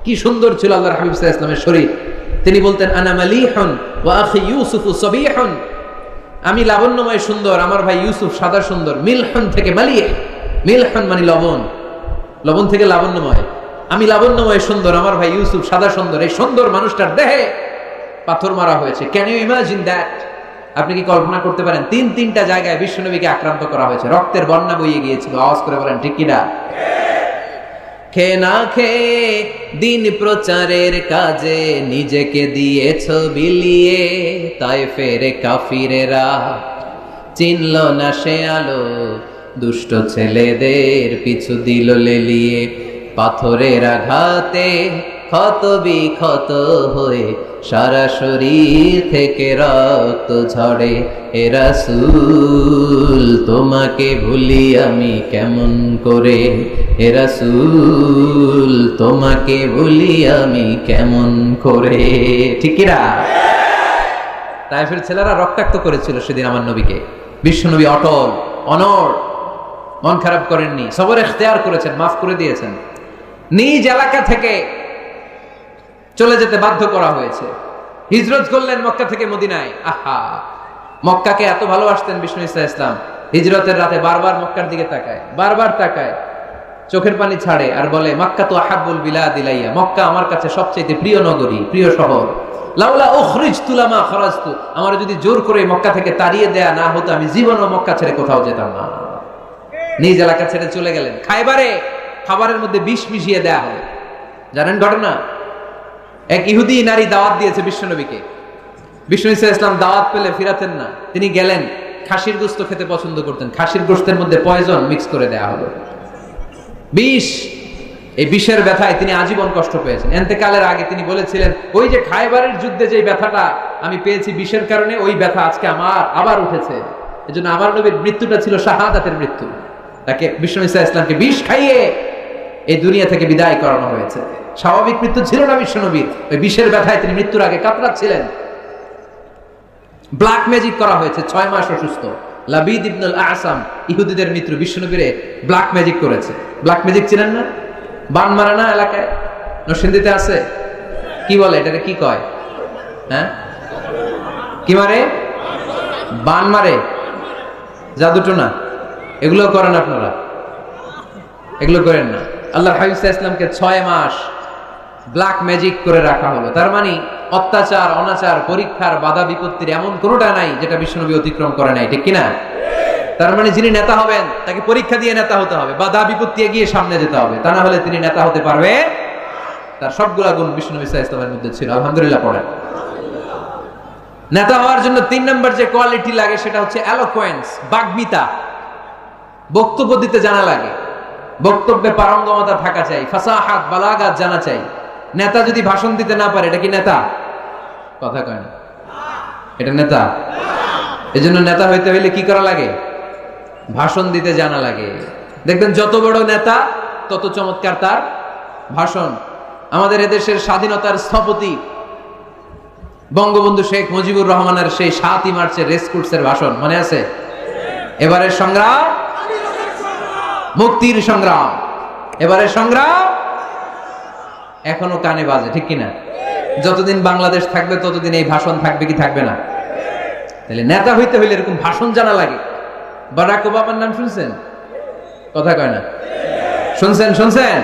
কি সুন্দর ছিল আল্লাহর হাবিব সাল্লাল্লাহু আলাইহি ওয়াসাল্লামের শরীর। তিনি বলতেন আনা মালিহুন ওয়া আখি ইউসুফু সাবিহুন, আমি লাবণ্যময় সুন্দর, আমার ভাই ইউসুফ সাদা সুন্দর। মিলহুন থেকে মালিহ, মিলহুন মানে লবণ, লবণ থেকে লাবণ্যময়। আমি লাবণ্যময় সুন্দর, আমার ভাই ইউসুফ সাদা সুন্দর। এই সুন্দর মানুষটার দেহে পাথর মারা হয়েছে। Can you imagine that? আপনি কি কল্পনা করতে পারেন? 3টা জায়গায় বিশ্বনবীকে আক্রান্ত করা হয়েছে, রক্তের বন্যা বইয়ে গিয়েছিল। আওয়াজ করে বলেন ঠিক কিনা? খেয়ে না খেয়ে দিন প্রচারের কাজে নিজেকে দিয়েছ বিলিয়ে, তায়েফের কাফিরেরা চিনল না সে আলো, দুষ্ট ছেলেদের পিছু দিল লেলিয়ে। পাথরের আঘাতে ক্ষত বিক্ষত হয়ে সারা শরীর থেকে রক্ত ঝরে। হে রাসূল তোমাকে ভুলি আমি কেমন করে, হে রাসূল তোমাকে ভুলি আমি কেমন করে। ঠিক কি না? তায়েফের ছেলেরা রক্তাক্ত করেছিল সেদিন আমার নবীকে। বিশ্বনবী অটল অনড়, মন খারাপ করেননি, সবর ইখতিয়ার করেছেন, মাফ করে দিয়েছেন। নিজ এলাকা থেকে চলে যেতে বাধ্য করা হয়েছে, হিজরত করলেন মক্কা থেকে মদিনায়। আহা, মক্কাকে এত ভালোবাসতেন বিষ্ণু ইসা ইসলাম। হিজরতের রাতে বারবার মক্কার দিকে তাকায়, বারবার তাকায়, চোখের পানি ছাড়ে আর বলে মক্কা তো আহাব্বুল বিলাদ ইলাইয়া, মক্কা আমার কাছে সবচেয়ে প্রিয় নগরী, প্রিয় শহর। লাউলা উখরিজতু লামা খরাজতু, আমার যদি জোর করে মক্কা থেকে তাড়িয়ে দেয়া না হতো আমি জীবনও মক্কা ছেড়ে কোথাও যেতাম না। নিজ এলাকা ছেড়ে চলে গেলেন। খায়বারে খাবারের মধ্যে বিষ মিশিয়ে দেয়া হয়, জানেন ঘটনা? এক ইহুদি নারী দাওয়াত দিয়েছে বিশ্বনবীকে। বিষ্ণু ইসা ইসলাম দাওয়াত পেলে ফিরাতেন না। তিনি গেলেন, খাসির গোশত খেতে পছন্দ করতেন। খাসির গোশতের মধ্যে পয়জন মিক্স করে দেয়া হলো, বিষ। এই বিষের ব্যথায় তিনি আজীবন কষ্ট পেয়েছেন। এন্তেকালের আগে তিনি বলেছিলেন, ওই যে খায়বারের যুদ্ধে যে ব্যথাটা আমি পেয়েছি বিষের কারণে, ওই ব্যথা আজকে আমার আবার উঠেছে। এজন্য আমার নবীর মৃত্যুটা ছিল শাহাদাতের মৃত্যু। তাকে বিষ্ণু ইসা ইসলামকে বিষ খাইয়ে এই দুনিয়া থেকে বিদায় করানো হয়েছে। স্বাভাবিক মৃত্যু ছিল না বিশ্বনবীর, ওই বিষের ব্যথায় তিনি মৃত্যুর আগে কাতরাচ্ছিলেন। ব্ল্যাক ম্যাজিক করা হয়েছে, 6 মাস অসুস্থ। লাবিদ ইবনুল আসাম ইহুদিদের মিত্র, বিশ্বনবীরে ব্ল্যাক ম্যাজিক করেছে। ব্ল্যাক ম্যাজিক চিনেন না? বান মারা না এলাকায়, নরসিংদীতে আছে। কি বলে এটাকে, কি কয়? হ্যাঁ, কি মারে? বান মারে, জাদুটোনা, এগুলো করেন আপনারা? এগুলো করেন না। আল্লাহর হাবিব সাল্লাল্লাহু আলাইহি ওয়াসাল্লামকে 6 মাস ব্ল্যাক ম্যাজিক করে রাখা হলো। তার মানে অত্যাচার, অনাচার, পরীক্ষার, বাধা বিপত্তির এমন কোনোটা নাই যেটা বিশ্বনবী অতিক্রম করে নাই, ঠিক কিনা? তার মানে যিনি নেতা হবেন তাকে পরীক্ষা দিয়ে নেতা হতে হবে, বাধা বিপত্তি এগিয়ে সামনে যেতে হবে, তা না হলে তিনি নেতা হতে পারবে। তার সবগুলা গুণ বিশ্বনবী সাল্লাল্লাহু আলাইহি ওয়াসাল্লামের মধ্যে ছিল। আলহামদুলিল্লাহ পড়েন। নেতা হওয়ার জন্য 3 নম্বর যে কোয়ালিটি লাগে সেটা হচ্ছে এলোকোয়েন্স, বাগ্মিতা। বক্তব্য দিতে জানা লাগে, বক্তব্যে পারঙ্গমতা থাকা চাই, ফাসাহাত, বালাগাত জানা চাই। নেতা যদি ভাষণ দিতে না পারে, এটা কি নেতা? কথা কয় না, এটা নেতা? এজন্য নেতা হইতে হইলে কি করা লাগে? ভাষণ দিতে জানা লাগে। দেখবেন যত বড় নেতা তত চমৎকার তার ভাষণ। আমাদের এদেশের স্বাধীনতার স্থপতি বঙ্গবন্ধু শেখ মুজিবুর রহমানের সেই ৭ই মার্চের রেস কোর্সের ভাষণ মনে আছে? এবারের সংগ্রাম মুক্তির সংগ্রাম, এবারের সংগ্রাম এখনো কানে বাজে, ঠিক কিনা? যতদিন বাংলাদেশ থাকবে ততদিন এই ভাষণ থাকবে কি থাকবে না? তাহলে নেতা হইতে হইলে এরকম ভাষণ জানা লাগে। বারাক ওবামার নাম শুনছেন? কথা কয় না, শুনছেন?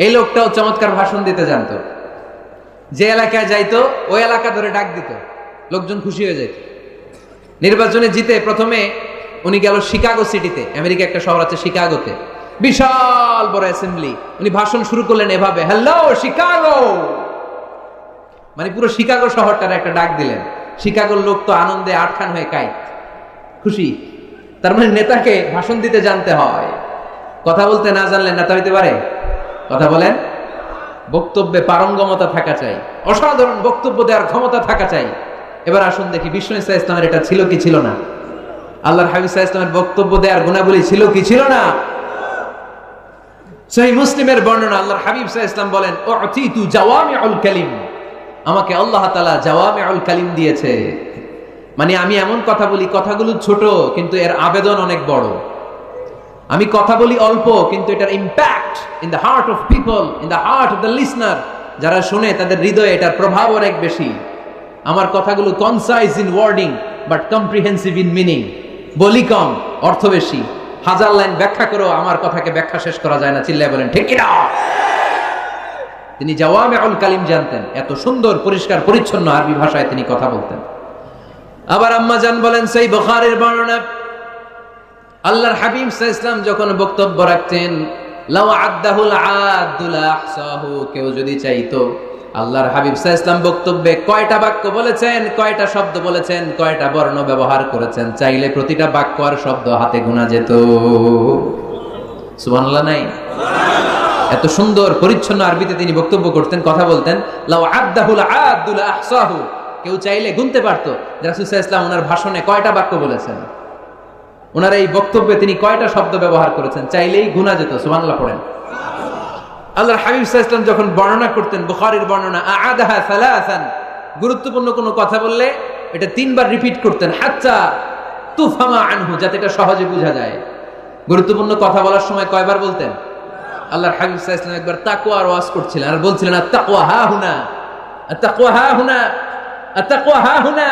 এই লোকটাও চমৎকার ভাষণ দিতে জানতো। যে এলাকায় যাইতো ওই এলাকা ধরে ডাক দিত, লোকজন খুশি হয়ে যেত। নির্বাচনে জিতে প্রথমে উনি গেল শিকাগো সিটিতে, আমেরিকা একটা শহর আছে শিকাগোতে, বিশাল বড় অ্যাসেম্বলি। উনি ভাষণ শুরু করলেন এভাবে, হ্যালো শিকাগো, মানে পুরো শিকাগো শহরটার একটা ডাক দিলেন। শিকাগোর লোক তো আনন্দে আটখান হয়ে কাই, খুশি। তার মানে নেতাকে ভাষণ দিতে জানতে হয়, কথা বলতে না জানলে নেতা হইতে পারে? কথা বলেন। বক্তব্যে পারঙ্গমতা থাকা চাই, অসাধারণ বক্তব্য দেওয়ার ক্ষমতা থাকা চাই। এবার আসুন দেখি বিষ্ণু ইসা ইসলামের এটা ছিল কি ছিল না? আল্লাহর হাবিব সাল্লাল্লাহু আলাইহি ওয়াসাল্লামের বক্তব্য দেওয়ার গুণাবলী ছিল কি ছিল না? সহিহ মুসলিমের বর্ণনা, আল্লাহর হাবিব সাল্লাল্লাহু আলাইহি ওয়াসাল্লাম বলেন, উতিতু জাওয়ামিউল কালিম, আমাকে আল্লাহ তাআলা জাওয়ামিউল কালিম দিয়েছে। মানে আমি এমন কথা বলি, কথাগুলো ছোট কিন্তু এর আবেদন অনেক বড়। আমি কথা বলি অল্প কিন্তু এটার impact in the heart of people, in the heart of the listener, যারা শুনে তাদের হৃদয়ে এটার প্রভাব অনেক বেশি। আমার কথাগুলো concise in wording but comprehensive in meaning, বলি কম অর্থ বেশি। হাজার লাইন ব্যাখ্যা করেও আমার কথাকে ব্যাখ্যা শেষ করা যায় না, চিল্লায় বলেন ঠিক কি না? তিনি জাওয়ামিউল কালিম জানতেন, এত সুন্দর পরিষ্কার পরিচ্ছন্ন আরবি ভাষায় তিনি কথা বলতেন। আবার আম্মা জান বলেন, সেই বুখারীর বর্ণনা, আল্লাহর হাবিব সাল্লাল্লাহু আলাইহি ওয়াসাল্লাম যখন বক্তব্য রাখতেন, লাউ আদ্দাহুল আদুল আহসাহু, কেউ যদি চাইতো আল্লাহর হাবিব সাল্লাল্লাহু আলাইহি ওয়াসাল্লাম বক্তব্যে কয়টা বাক্য বলেছেন, কয়টা শব্দ বলেছেন, কয়টা বর্ণ ব্যবহার করেছেন, চাইলে প্রতিটা বাক্য আর শব্দ হাতে গোনা যেত। সুবহানাল্লাহ নাই? এত সুন্দর পরিচ্ছন্ন আরবিতে তিনি বক্তব্য করতেন, কথা বলতেন। লাউ আদ্দাহুল আদুল আহসাহু, কেউ চাইলে গুনতে পারতো রাসূল সাল্লাল্লাহু আলাইহি ওয়াসাল্লাম ওনার ভাষণে কয়টা বাক্য বলেছেন, ওনার এই বক্তব্যে তিনি কয়টা শব্দ ব্যবহার করেছেন, চাইলেই গুনা যেত। সুবহানাল্লাহ পড়েন। আল্লাহর হাবিব সাল্লাল্লাহু আলাইহি ওয়াসাল্লাম যখন বর্ণনা করতেন, বুখারীর বর্ণনা, আ'আদাহা সালাসান, গুরুত্বপূর্ণ কোনো কথা বললে এটা 3 বার রিপিট করতেন, হাত্তা তুফহামা আনহু, যাতে এটা সহজে বোঝা যায়। গুরুত্বপূর্ণ কথা বলার সময় কয়বার বলতেন? আল্লাহর হাবিব সাল্লাল্লাহু আলাইহি ওয়াসাল্লাম একবার তাকওয়ার ওয়াজ করছিলেন আর বলছিলেন, আত-তাকওয়া হা হুনা, আত-তাকওয়া হা হুনা, আত-তাকওয়া হা হুনা,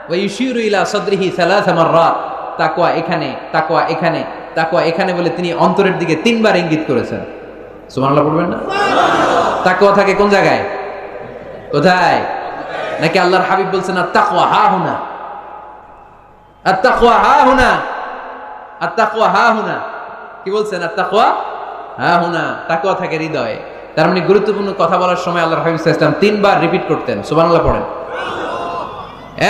ওয়া ইউশিরু ইলা সাদরিহি 3 মাররাত, তাকওয়া এখানে, তাকওয়া এখানে, তাকওয়া এখানে বলে তিনি অন্তরের দিকে 3 বার ইঙ্গিত করেছেন। সুবহানাল্লাহ পড়বেন না? তাকওয়া থাকে কোন জায়গায়, কোথায়? নাকি আল্লাহর হাবিব বলছেন আত-তাকওয়া হা হুনা, আত-তাকওয়া হা হুনা, আত-তাকওয়া হা হুনা, কি বলছেন? আত-তাকওয়া হা হুনা, তাকওয়া থাকে হৃদয়ে। তার মানে গুরুত্বপূর্ণ কথা বলার সময় আল্লাহর হাবিব সাল্লাল্লাহু আলাইহি ওয়াসাল্লাম 3 বার রিপিট করতেন। সুবহানাল্লাহ পড়েন।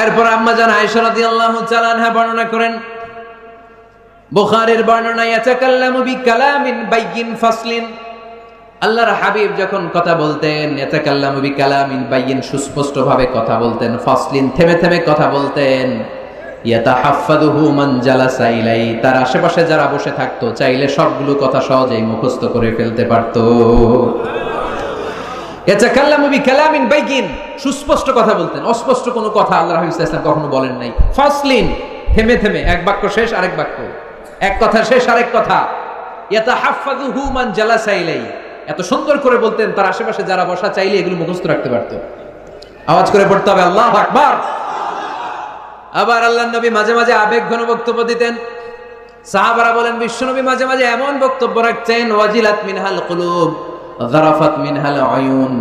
এরপর আম্মা জান আয়েশা রাদিয়াল্লাহু তাআলা আনহা বর্ণনা করেন, বুখারীর বর্ণনা, ইয়াতাকাল্লামু বিকালামিন বাইয়িন ফাসলিন, আল্লাহর হাবিব যখন কথা বলতেন, ইয়াতাকাল্লামু বিকালামিন বাইয়িন, সুস্পষ্ট ভাবে কথা বলতেন, ফাসলিন, থেমে থেমে কথা বলতেন, ইয়াতাহাফফাযুহু মান জালাসা ইলাই, তার আশেপাশে যারা বসে থাকতো চাইলে সবগুলো কথা সহজেই মুখস্থ করে ফেলতে পারতো। ইয়াতাকাল্লামু বিকালামিন বাইয়িন, সুস্পষ্ট কথা বলতেন, অস্পষ্ট কোনো কথা আল্লাহর হাবিব সাল্লাল্লাহু আলাইহি ওয়াসাল্লাম কখনো বলেন নাই। ফাসলিন, থেমে থেমে, এক বাক্য শেষ আরেক বাক্য, এক কথা শেষ আরেক কথা। ইয়াতাহাফফাযুহু মান জালাসা ইলাই, এত সুন্দর করে বলতেন তার আশেপাশে যারা বসা চাইলে এগুলো মুখস্থ রাখতে পারত। আওয়াজ করে পড়তে হবে আল্লাহু আকবার। আবার আল্লাহর নবী মাঝে মাঝে আবেগঘন বক্তব্য দিতেন। সাহাবারা বলেন, বিশ্বনবী মাঝে মাঝে এমন বক্তব্য রাখতেন, ওয়াজিলাত মিনহাল কুলুব যারাফাত মিনহাল আয়ুন,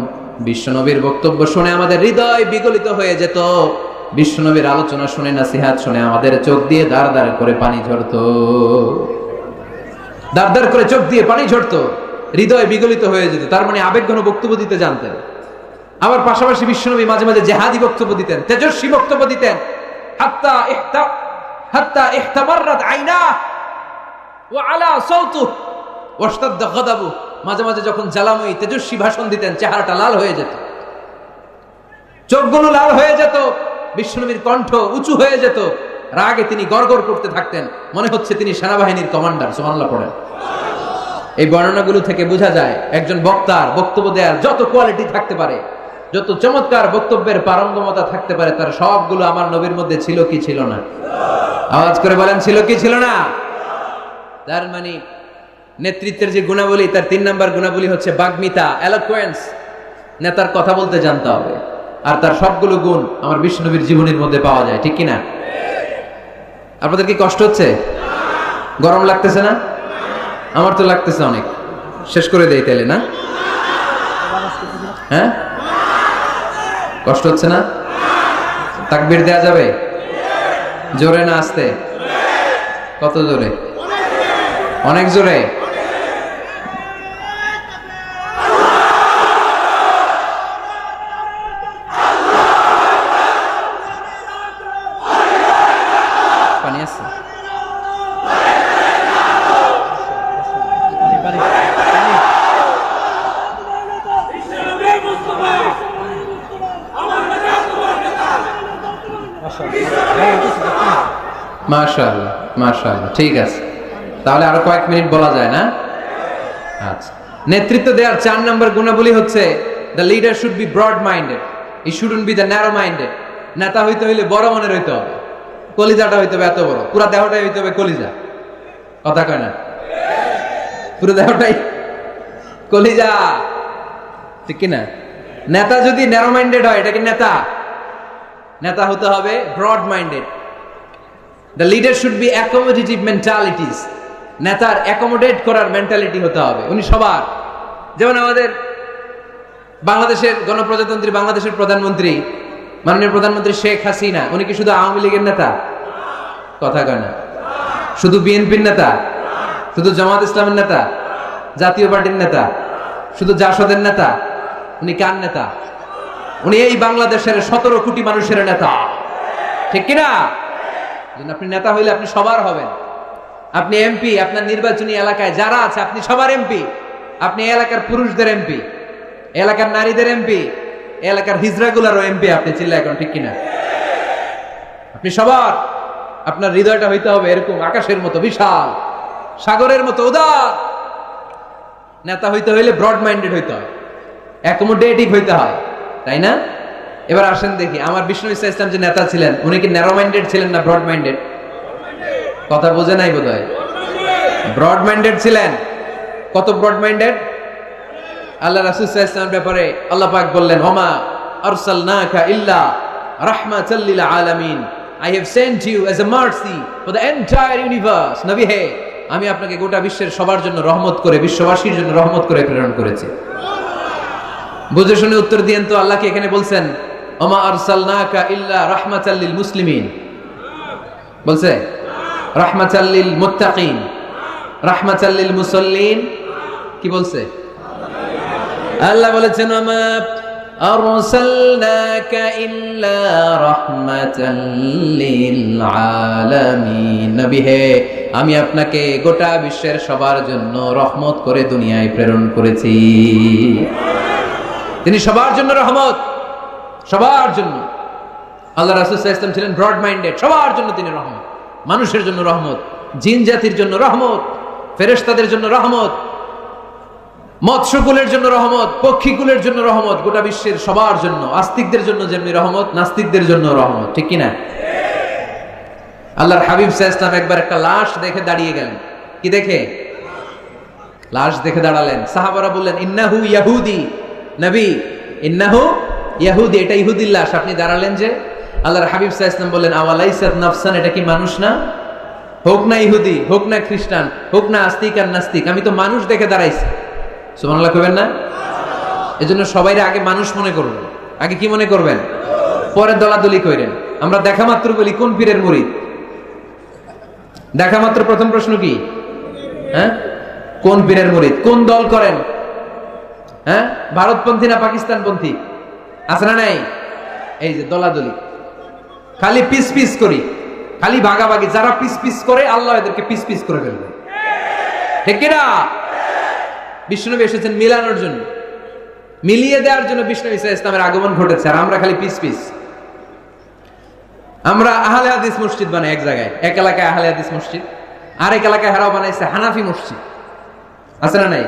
বিশ্বনবীর বক্তব্য শুনে আমাদের হৃদয় বিগলিত হয়ে যেত, বিশ্বনবীর আলোচনা শুনে, নসিহত শুনে আমাদের চোখ দিয়ে দাঁড় দাঁড় করে পানি ঝরতো, দাঁড় দাঁড় করে চোখ দিয়ে পানি ঝরতো, হৃদয় বিগলিত হয়ে যেত। তার মানে আবেগঘন বক্তব্য দিতে জানতেন। আবার পাশাপাশি বিশ্বনবী মাঝে মাঝে জেহাদি বক্তব্য দিতেন, তেজস্বী বক্তব্য দিতেন। হাত্তা ইহতামাররাত আইনাহু ওয়া আলা সাওতুহু ওয়াশতাদ্দা গাদাবুহু, মাঝে মাঝে যখন জ্বালাময়ী তেজস্বী ভাষণ দিতেন চেহারাটা লাল হয়ে যেত, চোখগুলো লাল হয়ে যেত, বিশ্বনবীর কণ্ঠ উঁচু হয়ে যেত, রাগে তিনি গড়গড় করতে থাকতেন, মনে হচ্ছে তিনি সেনাবাহিনীর কমান্ডার। সুবহানাল্লাহ পড়েন। এই বর্ণনাগুলো থেকে বোঝা যায় একজন বক্তার বক্তব্য দেওয়ার যত কোয়ালিটি থাকতে পারে, যত চমৎকার বক্তব্যের পারঙ্গমতা থাকতে পারে, তার সবগুলো আমার নবীর মধ্যে ছিল কি ছিল না? আওয়াজ করে বলেন, ছিল কি ছিল না? তার মানে নেতৃত্বের যে গুণাবলী, তার 3 নাম্বার গুণাবলী হচ্ছে বাগ্মিতা, এলোকুয়েন্স। নেতার কথা বলতে জানতে হবে। আর তার সবগুলো গুণ আমার বিশ্বনবীর জীবনের মধ্যে পাওয়া যায়, ঠিক কিনা? আপনাদের কি কষ্ট হচ্ছে? গরম লাগতেছে না? আমার তো লাগতেছে অনেক। শেষ করে দেই তাইলে, না? হ্যাঁ, কষ্ট হচ্ছে না? তাকবীর দেয়া যাবে? জোরে না আস্তে? কত জোরে? অনেক জোরে। পানি আছে? মাশাআল্লাহ, মাশাআল্লাহ, ঠিক আছে। তাহলে আরো কয়েক মিনিট বলা যায় না? আচ্ছা, নেতৃত্ব দেওয়ার 4 নম্বর গুণাবলী হচ্ছে the leader should be broad minded, he shouldn't be the narrow minded. নেতা হইতে হইলে বড় মনের হইতে হবে, কলিজাটা হইতে হবে এত বড়, পুরা দেহটাই হইতে হবে কলিজা। কথা কয় না? পুরো দেহটাই কলিজা, ঠিক কিনা? নেতা যদি ন্যারো মাইন্ডেড হয়, এটা কি নেতা? নেতা হতে হবে broad minded. The leader should be accommodative mentalities. নেতার অ্যাকোমোডেট করার মেন্টালিটি হতে হবে। উনি সবার, যেমন আমাদের বাংলাদেশের গণপ্রজাতন্ত্রী বাংলাদেশের প্রধানমন্ত্রী, মাননীয় প্রধানমন্ত্রী শেখ হাসিনা, উনি কি শুধু আওয়ামী লীগের নেতা? কথা কয় না? শুধু বিএনপির নেতা? শুধু জামাত ইসলামের নেতা? জাতীয় পার্টির নেতা? শুধু জাসদের নেতা? উনি কার নেতা? উনি এই বাংলাদেশের 17 কোটি মানুষের নেতা, ঠিক কিনা? আপনি নেতা হইলে আপনি সবার হবেন। আপনি এমপি, আপনার নির্বাচনী এলাকায় যারা আছে আপনি সবার এমপি। আপনি এলাকার পুরুষদের এমপি, এলাকার নারীদের এমপি, এলাকার হিজড়াগুলারও এমপি আপনি। চিল্লা এখন, ঠিক কিনা? আপনি সবার, আপনার হৃদয়টা হইতে হবে এরকম আকাশের মতো বিশাল, সাগরের মতো উদার। নেতা হইতে হইলে ব্রড মাইন্ডেড হইতে হয়, অ্যাকোমোডেটিভ হইতে হয়, তাই না? এবার আসেন দেখি, আমার বিষ্ণু ইসা ইসলাম যে নেতা ছিলেন, উনি কি ন্যারো মাইন্ডেড ছিলেন না ব্রড মাইন্ডেড? কথা বোঝে নাই বোধ হয়। ব্রড মাইন্ডেড ছিলেন। কত ব্রড মাইন্ডেড? আল্লাহ রাসূল সাল্লাল্লাহু আলাইহি ওয়াসাল্লামের ব্যাপারে আল্লাহ পাক বললেন, ওমা আরসালনাকা ইল্লা রাহমাতাল লিল আলামিন, I have sent you as a mercy for the entire universe. নবী হে, আমি আপনাকে গোটা বিশ্বের সবার জন্য রহমত করে, বিশ্ববাসীর জন্য রহমত করে প্রেরণ করেছি। বুঝে শুনে উত্তর দিয়েন তো, আল্লাহ কি এখানে বলছেন ওমা আরসালনাকা ইল্লা রাহমাতাল লিল মুসলিমিন? বলছে রাহমাতাল লিল মুত্তাকিন, রাহমাতাল লিল মুসাল্লিন? কি বলছে? আল্লাহ বলেছেন ওমা আরসালনাকা ইল্লা রাহমাতাল লিল আলামিন। নবী হে, আমি আপনাকে গোটা বিশ্বের সবার জন্য রহমত করে দুনিয়ায় প্রেরণ করেছি। তিনি সবার জন্য রহমত, সবার জন্য। আল্লাহ রাসূল সাল্লাল্লাহু আলাইহি ওয়াসাল্লাম ছিলেন ব্রড মাইন্ডেড, সবার জন্য তিনি রহমত। মানুষের জন্য রহমত, জিন জাতির জন্য রহমত, ফেরেশতাদের জন্য রহমত, মৎস্যকুলের জন্য রহমত, পক্ষীকুলের জন্য রহমত, গোটা বিশ্বের সবার জন্য। আস্তিকদের জন্য যেমনি রহমত, নাস্তিকদের জন্য রহমত, ঠিক কিনা? আল্লাহর হাবিব সাল্লাল্লাহু আলাইহি ওয়াসাল্লাম একবার একটা লাশ দেখে দাঁড়িয়ে গেলেন। কি দেখে? লাশ দেখে দাঁড়ালেন। সাহাবারা বললেন, ইন্নাহু ইয়াহুদি। নবী, ইন্নাহু ইয়াহুদি, এটা ইহুদির লাশ, আপনি দাঁড়ালেন যে? আল্লাহর হাবিব সাল্লাল্লাহু আলাইহি ওয়াসাল্লাম বললেন, আওয়ালাইসাত নাফসান, এটা কি মানুষ না? হোক না ইহুদি, হোক না খ্রিস্টান, হোক না আস্তিক আর নাস্তিক, আমি তো মানুষ দেখে দাঁড়াইছি। সুবহানাল্লাহ কইবেন না? এজন্য সবাইরে আগে মানুষ মনে করবেন। আগে কি মনে করবেন? পরে দলাদলি কইরেন। আমরা দেখা মাত্র বলি কোন পীরের মুরিদ? দেখা মাত্র প্রথম প্রশ্ন কি? হ্যাঁ, কোন পীরের মুরিদ? কোন দল করেন? হ্যাঁ, ভারতপন্থী না পাকিস্তানপন্থী? আছে না নাই? এই যে দলাদলি, খালি পিস পিস করি, খালি ভাগাভাগি। যারা পিস পিস করে আল্লাহ এদেরকে পিস পিস করে ফেলবে, ঠিক কিনা? বিষ্ণুনবী এসেছেন মিলানোর জন্য, মিলিয়ে দেওয়ার জন্য বিষ্ণু ঈসা ইসলামের আগমন ঘটেছে। আর আমরা খালি পিস পিস। আমরা আহলে হাদিস মসজিদ বানাই এক জায়গায়, এক এলাকায় আহলে হাদিস মসজিদ, আরেক এলাকায় হারাও বানাইছে হানাফি মসজিদ। আছে না নাই?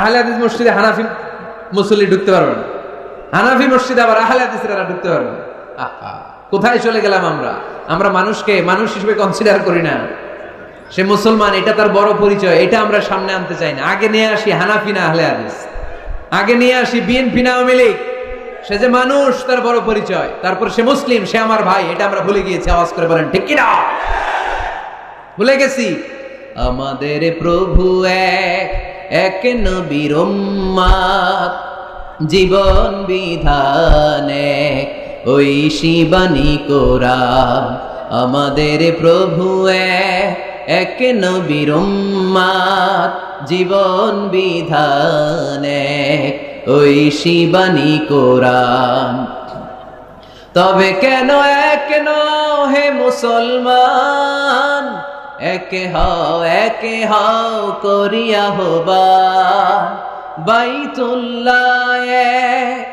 আহলে হাদিস মসজিদে হানাফি মুসল্লি ঢুকতে পারবে না, হানাফি মসজিদে আবার আহলে হাদিসরা ঢুকতে পারবে না। কোথায় চলে গেলাম আমরা? আমরা মানুষকে মানুষ হিসেবে কনসিডার করি না। সে মুসলমান, এটা তার বড় পরিচয়, এটা আমরা সামনে আনতে চাই না। আগে নিয়ে আসি হানাফি না আহলে হাদিস, আগে নিয়ে আসি বিএনপি না আওয়ামী লীগ। সে যে মানুষ, তার বড় পরিচয়। তারপর সে মুসলিম, সে আমার ভাই, এটা আমরা ভুলে গিয়েছি। আওয়াজ করে বলেন ঠিক কিনা? ভুলে গেছি। আমাদের প্রভু এক, এক নবীর উম্মত, জীবন বিধানে ঐশী বাণী কোরআন। আমাদের প্রভু এক, এক নবীর উম্মত, জীবন বিধানে ঐশী বাণী কোরআন। তবে কেন এক হে মুসলমান, একে হও করিয়া হবান। বাইতুল্লাহ এক,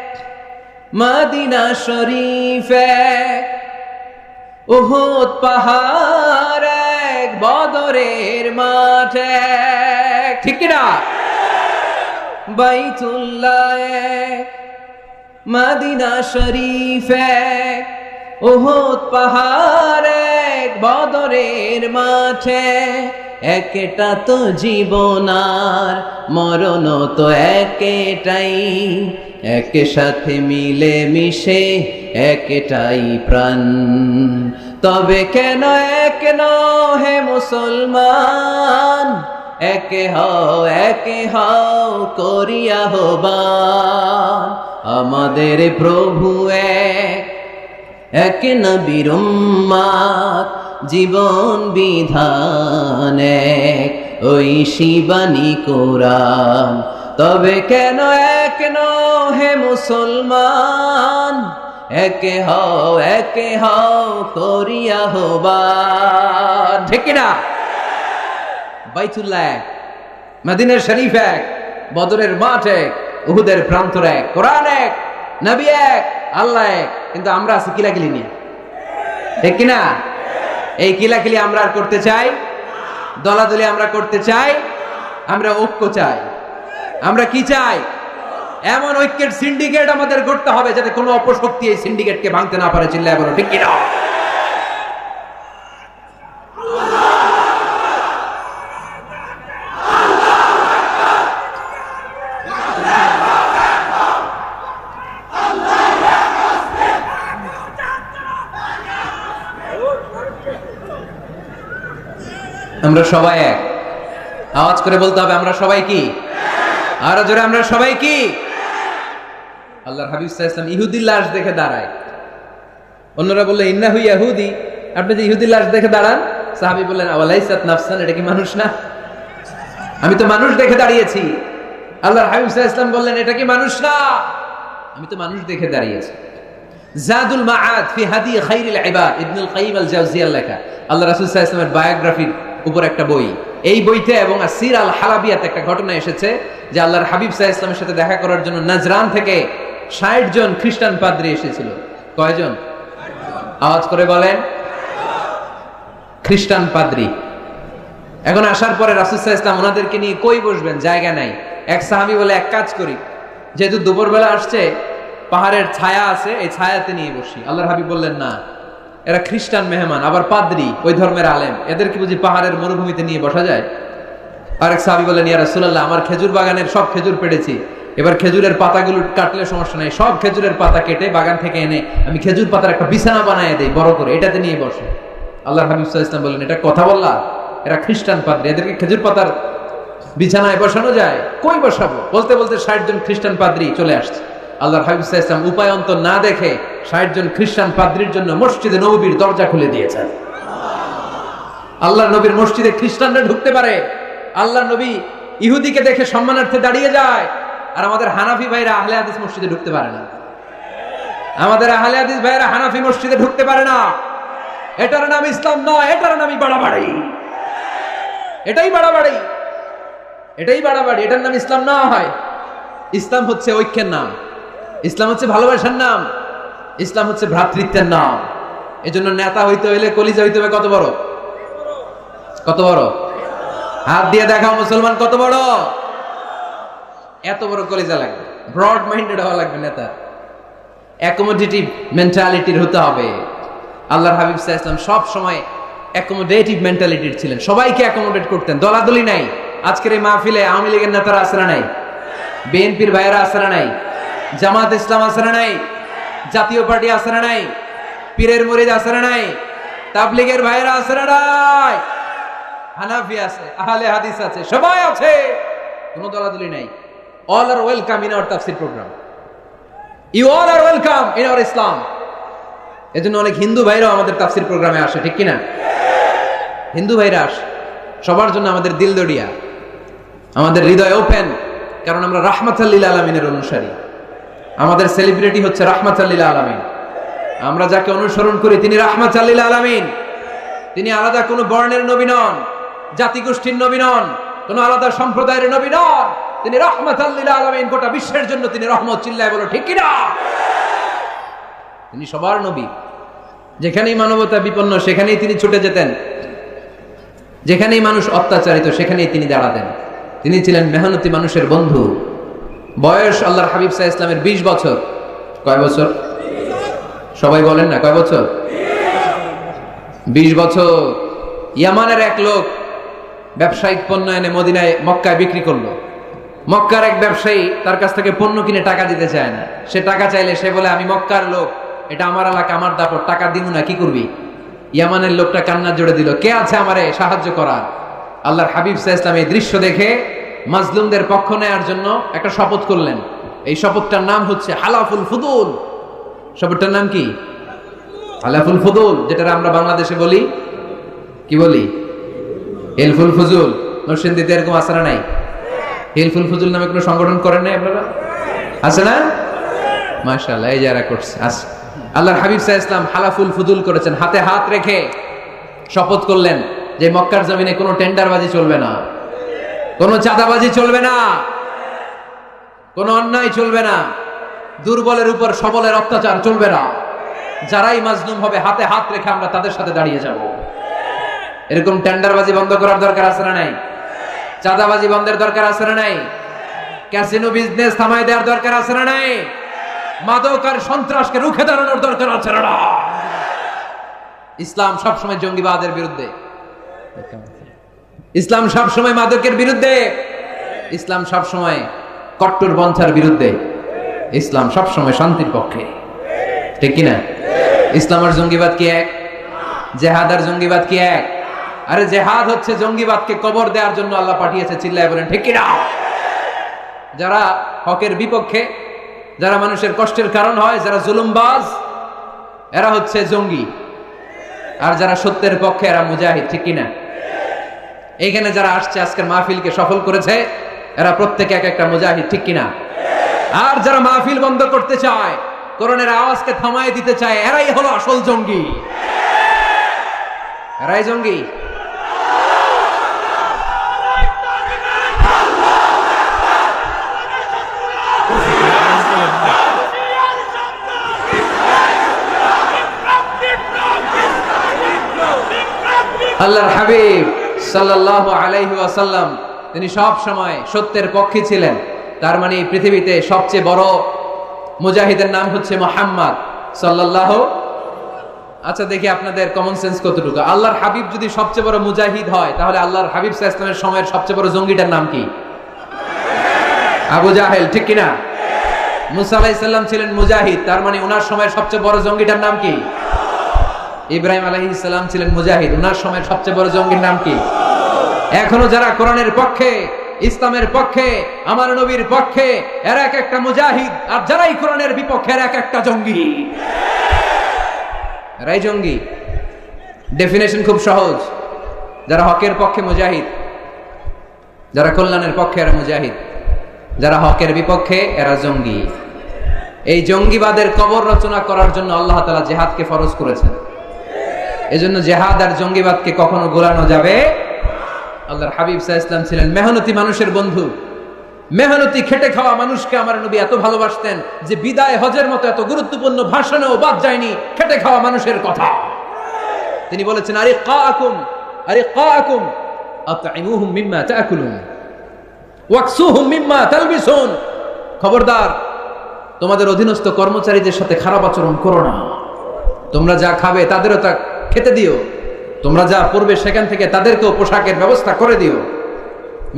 মদিনা শরীফ এক, উহুদ পাহাড় এক, বদরের মাঠ এক। ঠিক না? বাইতুল্লাহ এক, মদিনা শরীফ এক, উহুদ পাহাড় এক, বদরের মাঠে। একটা তো জীবন আর মরণ তো একটাই, একসাথে মিলে মিশে একটাই প্রাণ। তবে কেন এক হে মুসলমান, একে হও করিয়া হবান। আমাদের প্রভু এক, এক নবীর উম্মত, জীবন বিধান এক, ঐশী বাণী কোরআন। তবে কেন এক হে মুসলমান, একে হও করিয়া হবান। ঠিক কিনা? বাইতুল্লাহ এক, মদিনা শরীফ এক, বদরের মাঠ এক, উহুদের প্রান্তর এক, কোরআন এক, নবী এক, আল্লাহ এক। কিন্তু আমরা আছি কিলাকিলি নিয়ে। ঠিক কিনা? এই কিলাকিলি আমরা আর করতে চাই? দলাদলি আমরা করতে চাই? আমরা ঐক্য চাই। আমরা কি চাই? এমন ঐক্যের সিন্ডিকেট আমাদের গড়তে হবে যাতে কোনো অপশক্তি এই সিন্ডিকেটকে ভাঙতে না পারে। চিল্লায় বলো ঠিক কিনা? আমরা সবাই এক। আওয়াজ করে বলতে হবে আমরা সবাই কি? আরো জোরে আমরা সবাই কি? আল্লাহর হাবিব সাল্লাল্লাহু আলাইহি ওয়াসাল্লাম ইহুদির লাশ দেখে দাঁড়ায়। অন্যরা বলল ইন্নাহু ইয়াহুদি, আপনি যে ইহুদির লাশ দেখে দাঁড়ান। সাহাবী বললেন আওয়ালাইসাত নাফসান, এটা কি মানুষ না? আমি তো মানুষ দেখে দাঁড়িয়েছি। আল্লাহর হাবিব সাল্লাল্লাহু আলাইহি ওয়াসাল্লাম বললেন এটা কি মানুষ না? আমি তো মানুষ দেখে দাঁড়িয়েছি। জাদুল মাআদ ফি হাদি খায়রিল ইবাদ, ইবনুল কাইয়িম আল জাওজিয়ার লেখা আল্লাহ রাসূল সাল্লাল্লাহু আলাইহি ওয়াসাল্লামের বায়োগ্রাফির উপর একটা বই। এই বইতে এবং আসির আল হালাবিয়াতে একটা ঘটনা এসেছে যে আল্লাহর হাবিব সাল্লাল্লাহু আলাইহি ওয়াসাল্লামের সাথে দেখা করার জন্য নাজরান থেকে ৬০ জন খ্রিস্টান পাদ্রী এসেছিল। কয়জন? আওয়াজ করে বলেন। খ্রিস্টান পাদ্রী। এখন আসার পরে রাসূল সাল্লাল্লাহু আলাইহি ওয়াসাল্লাম ওনাদেরকে নিয়ে কই বসবেন? জায়গা নাই। এক সাহাবী বলে এক কাজ করি, যেহেতু দুপুরবেলা আসছে, পাহাড়ের ছায়া আছে, এই ছায়াতে নিয়ে বসি। আল্লাহর হাবিব বললেন না, এরা খ্রিস্টান মেহমান, আবার পাদ্রী, ওই ধর্মের আলেম, এদেরকে বুঝি পাহাড়ের মরুভূমিতে নিয়ে বসা যায়? আরেক সাহাবী বললেন ইয়া রাসূলুল্লাহ, আমার খেজুর বাগানের সব খেজুর পেড়েছি, এবার খেজুরের পাতাগুলো কাটলে সমস্যা নাই, সব খেজুরের পাতা কেটে বাগান থেকে এনে আমি খেজুর পাতার একটা বিছানা বানায় দেই বড় করে, এটাতে নিয়ে বসে। আল্লাহর হাবিব সাল্লাল্লাহু আলাইহি ওয়াসাল্লাম বললেন এটা কথা বললা? এরা খ্রিস্টান পাদ্রী, এদেরকে খেজুর পাতার বিছানায় বসানো যায়? কই বসাবো? বলতে বলতে ৬০ জন খ্রিস্টান পাদ্রী চলে আসছে। আল্লাহর হাবিব সাল্লাল্লাহু আলাইহি ওয়াসাল্লাম উপায় অন্তর না দেখে ৬০ জন খ্রিস্টান পাদ্রীর জন্য মসজিদে নববীর দরজা খুলে দিয়েছেন। আল্লাহর নবীর মসজিদে খ্রিস্টানরা ঢুকতে পারে। আল্লাহর নবী ইহুদিকে দেখে সম্মানার্থে দাঁড়িয়ে যায়, আর আমাদের হানাফি ভাইরা আহলে হাদিস মসজিদে ঢুকতে পারে না। আমাদের আহলে হাদিস ভাইরা হানাফি মসজিদে ঢুকতে পারে না। এটার নাম ইসলাম নয়, এটার নামই বাড়াবাড়ি। এটাই বাড়াবাড়ি, এটাই বাড়াবাড়ি। এটার নাম ইসলাম না হয়। ইসলাম হচ্ছে ঐক্যের নাম, ইসলাম হচ্ছে ভালোবাসার নাম, ইসলাম হচ্ছে ভ্রাতৃত্বের নাম। এজন্য নেতা হইতে হইলে কলিজা হইতে হবে কত বড়? কত বড়? হাত দিয়ে দেখাও মুসলমান কত বড়। এত বড় কলিজা লাগবে, ব্রড মাইন্ডেড হওয়া লাগবে নেতা, অ্যাকোমোডেটিভ মেন্টালিটির হতে হবে। আল্লাহর হাবিব সাল্লাল্লাহু আলাইহি ওয়াসাল্লাম সব সময় অ্যাকোমোডেটিভ মেন্টালিটির ছিলেন, সবাইকে অ্যাকোমোডেট করতেন, দলাদলি নাই। আজকের এই মাহফিলে আওয়ামী লীগের নেতারা আছে না নাই, বিএনপির ভাইয়েরা আছে না নাই, জামাত ইসলাম আছে না নাই, জাতীয় পার্টি আছে না নাই, পীরের মুরিদ আছে না নাই, তাবলীগের ভাইয়েরা আছে না নাই, হানাফি আছে, আহলে হাদিস আছে, সবাই আছে, কোনো দলাদলি নাই। All are welcome in our তাফসীর programme, you all are welcome in our Islam. এজন্য অনেক হিন্দু ভাইরাও আমাদের তাফসীর প্রোগ্রামে আসে, ঠিক কিনা? হিন্দু ভাইরা আসে, সবার জন্য আমাদের দিল দড়িয়া, আমাদের হৃদয় ওপেন, কারণ আমরা রাহমাতাল লিল আলামিনের অনুসারী। আমাদের সেলিব্রিটি হচ্ছে রাহমাতাল লিল আলামিন। আমরা যাকে অনুসরণ করি তিনি রাহমাতাল লিল আলামিন। তিনি আলাদা কোনো বর্ণের নবী নন, জাতিগোষ্ঠীর নবী নন, কোনো আলাদা সম্প্রদায়ের নবী নন, তিনি রাহমাতাল লিল আলামিন, গোটা বিশ্বের জন্য তিনি রহমত। চিল্লায় বলো ঠিক কিনা? তিনি সবার নবী। যেখানেই মানবতা বিপন্ন সেখানেই তিনি ছুটে যেতেন, যেখানেই মানুষ অত্যাচারিত সেখানেই তিনি দাঁড়াতেন। তিনি ছিলেন মেহনতি মানুষের বন্ধু। বয়স আল্লাহর হাবিব সাল্লাল্লাহু আলাইহি ওয়াসাল্লামের 20 বছর। কয় বছর? সবাই বলেন না, কয় বছর? 20 বছর। ইয়ামানের এক লোক ব্যবসায়িক পণ্য এনে মদিনায় মক্কায় বিক্রি করলো। মক্কার এক ব্যবসায়ী তার কাছ থেকে পণ্য কিনে টাকা দিতে চায় না। সে টাকা চাইলে সে বলে, আমি মক্কার লোক, এটা আমার এলাকা, আমার দাপট, টাকা দিব না, কি করবি? ইয়ামানের লোকটা কান্না জোড়ে দিল, কে আছে আমারে সাহায্য করার? আল্লাহর হাবিব সাল্লাল্লাহু আলাইহি ওয়াসাল্লাম এই দৃশ্য দেখে মাজলুমদের পক্ষ নেয়ার জন্য একটা শপথ করলেন। এই শপথটার নাম হচ্ছে হালাফুল ফুদুল। শপথটার নাম কি? হালাফুল ফুদুল, যেটা আমরা বাংলাদেশে বলি, কি বলি? হিলফুল ফুজুল। নরসিংদীতে এরকম আছে না নাই? হিলফুল ফুজুল নামে কোনো সংগঠন করেন নাই আপনারা? আছে না? মাশাআল্লাহ, এই যারা করছে আছে। আল্লাহর হাবিব সাল্লাল্লাহু আলাইহি ওয়াসাল্লাম হালাফুল ফুদুল করেছেন, হাতে হাত রেখে শপথ করলেন যে মক্কার জমিনে কোনো টেন্ডারবাজি চলবে না, কোনো চাঁদাবাজি চলবে না, কোনো অন্যায় চলবে না, দুর্বলের উপর সবলের অত্যাচার চলবে না। যারাই মাজলুম হবে হাতে হাত রেখে আমরা তাদের সাথে দাঁড়িয়ে যাব। এরকম টেন্ডারবাজি বন্ধ করার দরকার আছে না নাই? চাঁদাবাজি বন্ধের দরকার আছে না নাই? ক্যাসিনো বিজনেস থামাই দেওয়ার দরকার আছে না নাই? মাদক আর সন্ত্রাসকে রুখে দাঁড়ানোর দরকার আছে না? ইসলাম সবসময় জঙ্গিবাদের বিরুদ্ধে, ইসলাম সবসময় মাদকের বিরুদ্ধে, ইসলাম সবসময় কট্টরপন্থার বিরুদ্ধে, ইসলাম সবসময় শান্তির পক্ষে, ঠিক কিনা? ইসলাম আর জঙ্গিবাদ কি এক? জেহাদ আর জঙ্গিবাদ কি এক? আরে জেহাদ হচ্ছে জঙ্গিবাদকে কবর দেওয়ার জন্য আল্লাহ পাঠিয়েছে। চিল্লায় বলেন ঠিক কিনা? যারা হকের বিপক্ষে, যারা মানুষের কষ্টের কারণ হয়, যারা জুলুমবাজ, এরা হচ্ছে জঙ্গি। আর যারা সত্যের পক্ষে এরা মুজাহিদ, ঠিক কিনা? এইখানে যারা আসছে আজকের মাহফিলকে সফল করেছে, এরা প্রত্যেকে এক একটা মুজাহিদ, ঠিক কিনা? আর যারা মাহফিল বন্ধ করতে চায়, কোরআনের আওয়াজকে থামায় দিতে চায়, এরাই হলো আসল জঙ্গি। এরাই জঙ্গি। আল্লাহর হাবিব সাল্লাল্লাহু আলাইহি ওয়াসাল্লাম তিনি সব সময় সত্যের পক্ষে ছিলেন। তার মানে এই পৃথিবীতে সবচেয়ে বড় মুজাহিদের নাম হচ্ছে মুহাম্মদ সাল্লাল্লাহু। আচ্ছা দেখি আপনাদের কমন সেন্স কতটুকু। আল্লাহর হাবিব যদি সবচেয়ে বড় মুজাহিদ হয়, তাহলে আল্লাহর হাবিব সাল্লাল্লাহু আলাইহি ওয়াসাল্লামের সময়ের সবচেয়ে বড় জঙ্গিটার নাম কি? আবু জাহেল, ঠিক কিনা? মুসা আলাইহিস সালাম ছিলেন মুজাহিদ, তার মানে ওনার সময়ের সবচেয়ে বড় জঙ্গিটার নাম কি? ইব্রাহিম আলাইহিস সালাম ছিলেন মুজাহিদ, ওনার সময়ের সবচেয়ে বড় জঙ্গির নাম কি? এখনো যারা কোরআনের পক্ষে, ইসলামের পক্ষে, আমার নবীর পক্ষে, এরা এক একটা মুজাহিদ। আর যারাই কোরআনের বিপক্ষে, এরা এক একটা জঙ্গি। এরাই জঙ্গি। ডেফিনেশন খুব সহজ। যারা হকের পক্ষে মুজাহিদ, যারা কল্যাণের পক্ষে এরা মুজাহিদ, যারা হকের বিপক্ষে এরা জঙ্গি। এই জঙ্গিবাদের কবর রচনা করার জন্য আল্লাহ তাআলা জিহাদকে ফরজ করেছেন। এজন্য জিহাদ আর জঙ্গিবাদকে কখনো গোলানো যাবে। আল্লাহর হাবিব সাল্লাল্লাহু আলাইহি ওয়াসাল্লাম ছিলেন মেহনতি মানুষের বন্ধু। মেহনতি খেটে খাওয়া মানুষকে আমার নবী এত ভালোবাসতেন যে বিদায় হজের মতো এত গুরুত্বপূর্ণ ভাষণেও বাদ যায়নি খেটে খাওয়া মানুষের কথা। তিনি বলেছেন, আরিকাকুম, আরিকাকুম, আতঈমুহুম মিম্মা তাকুলুন ওয়াকসুহুম মিম্মা তালবিসুন। খবরদার, তোমাদের অধীনস্থ কর্মচারীদের সাথে খারাপ আচরণ করো না। তোমরা যা খাবে তাদেরও তা খেতে দিও, তোমরা যা পড়বে সেখান থেকে তাদেরকেও পোশাকের ব্যবস্থা করে দিও।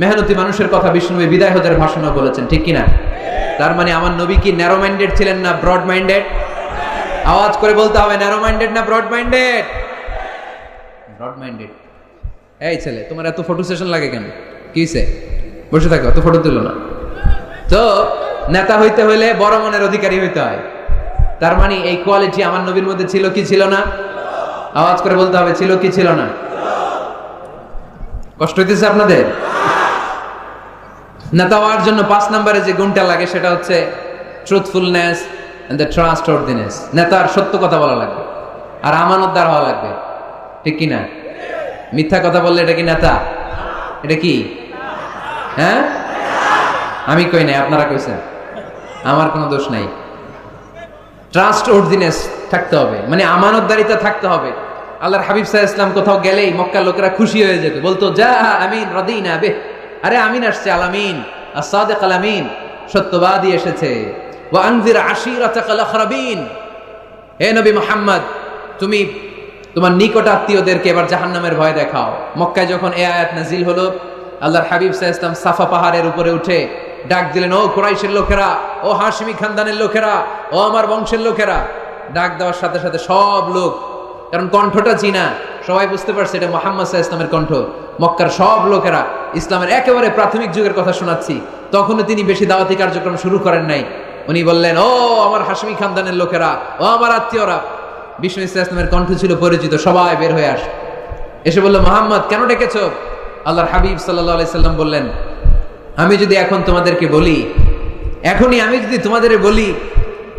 মেহনতি মানুষের কথা বিষ্ণুনবী বিদায় হজের ভাষণও বলেছেন, ঠিক কিনা? তার মানে আমার নবী কি ন্যারো মাইন্ডেড ছিলেন না ব্রড মাইন্ডেড? আওয়াজ করে বলতে হবে, ন্যারো মাইন্ডেড না ব্রড মাইন্ডেড? Broad minded. এই ছেলে, তোমার এত ফটো সেশন লাগে কেন? কি হইছে? বসে থাকো, এত ফটো তুলো না তো। নেতা হইতে হইলে বড় মনের অধিকারী হইতে হয়। তার মানে এই কোয়ালিটি আমার নবীর মধ্যে ছিল কি ছিল না? আওয়াজ করে বলতে হবে, ছিল কি ছিল না? কষ্ট হইতেছে আপনাদের? নেতা হওয়ার জন্য 5 নম্বরে যে গুণটা লাগে সেটা হচ্ছে ট্রুথফুলনেস এন্ড দ্য ট্রাস্টওয়ার্দিনেস। নেতার সত্য কথা বলা লাগবে আর আমানতদার হওয়া লাগবে, ঠিক কি না? মিথ্যা কথা বললে এটা কি নেতা? এটা কি? হ্যাঁ, আমি কই নাই, আপনারা কইছেন, আমার কোনো দোষ নাই। ট্রাস্টওয়ার্দিনেস থাকতে হবে, মানে আমানতদারিতা থাকতে হবে। আল্লাহর হাবিব সাল্লাল্লাহু আলাইহি ওয়াসাল্লাম কোথাও গেলেই মক্কার লোকেরা খুশি হয়ে যেত, বলতো যা আমিন রাদিনা বে, আরে আমিন আসছে, আলামিন as-সাদিক আলামিন, সত্যবাদী এসেছে। ওয়া আনজির আশিরাতাকাল আখরাবিন, হে নবী মুহাম্মদ, তুমি তোমার নিকট আত্মীয়দেরকে এবার জাহান্নামের ভয় দেখাও। মক্কায় যখন এই আয়াত নাজিল হলো, আল্লাহর হাবিব সাল্লাল্লাহু আলাইহি ওয়াসাল্লাম সাফা পাহাড়ের উপরে উঠে ডাক দিলেন, ও কুরাইশের লোকেরা, ও হাশিমি খানদানের লোকেরা, ও আমার বংশের লোকেরা। ডাক দেওয়ার সাথে সাথে সব লোক, কারণ কণ্ঠটা চিনা, সবাই বুঝতে পারছে এটা মুহাম্মদ সাল্লাল্লাহু আলাইহি ওয়াসাল্লামের কণ্ঠ। মক্কার সব লোকেরা, ইসলামের একেবারে প্রাথমিক যুগের কথা শোনাচ্ছি, তখনও তিনি বেশি দাওয়াতি কার্যক্রম শুরু করেন নাই। উনি বললেন, ও আমার হাশিমি খানদানের লোকেরা, ও আমার আত্মীয়রা। বিষ্ণু সাল্লাল্লাহু আলাইহি ওয়াসাল্লামের কণ্ঠ ছিল পরিচিত, সবাই বের হয়ে আসে, এসে বলল, মুহাম্মদ কেন ডেকেছো? আল্লাহর হাবিব সাল্লাল্লাহু আলাইহি সাল্লাম বললেন, আমি যদি এখন তোমাদেরকে বলি, এখনই আমি যদি তোমাদের বলি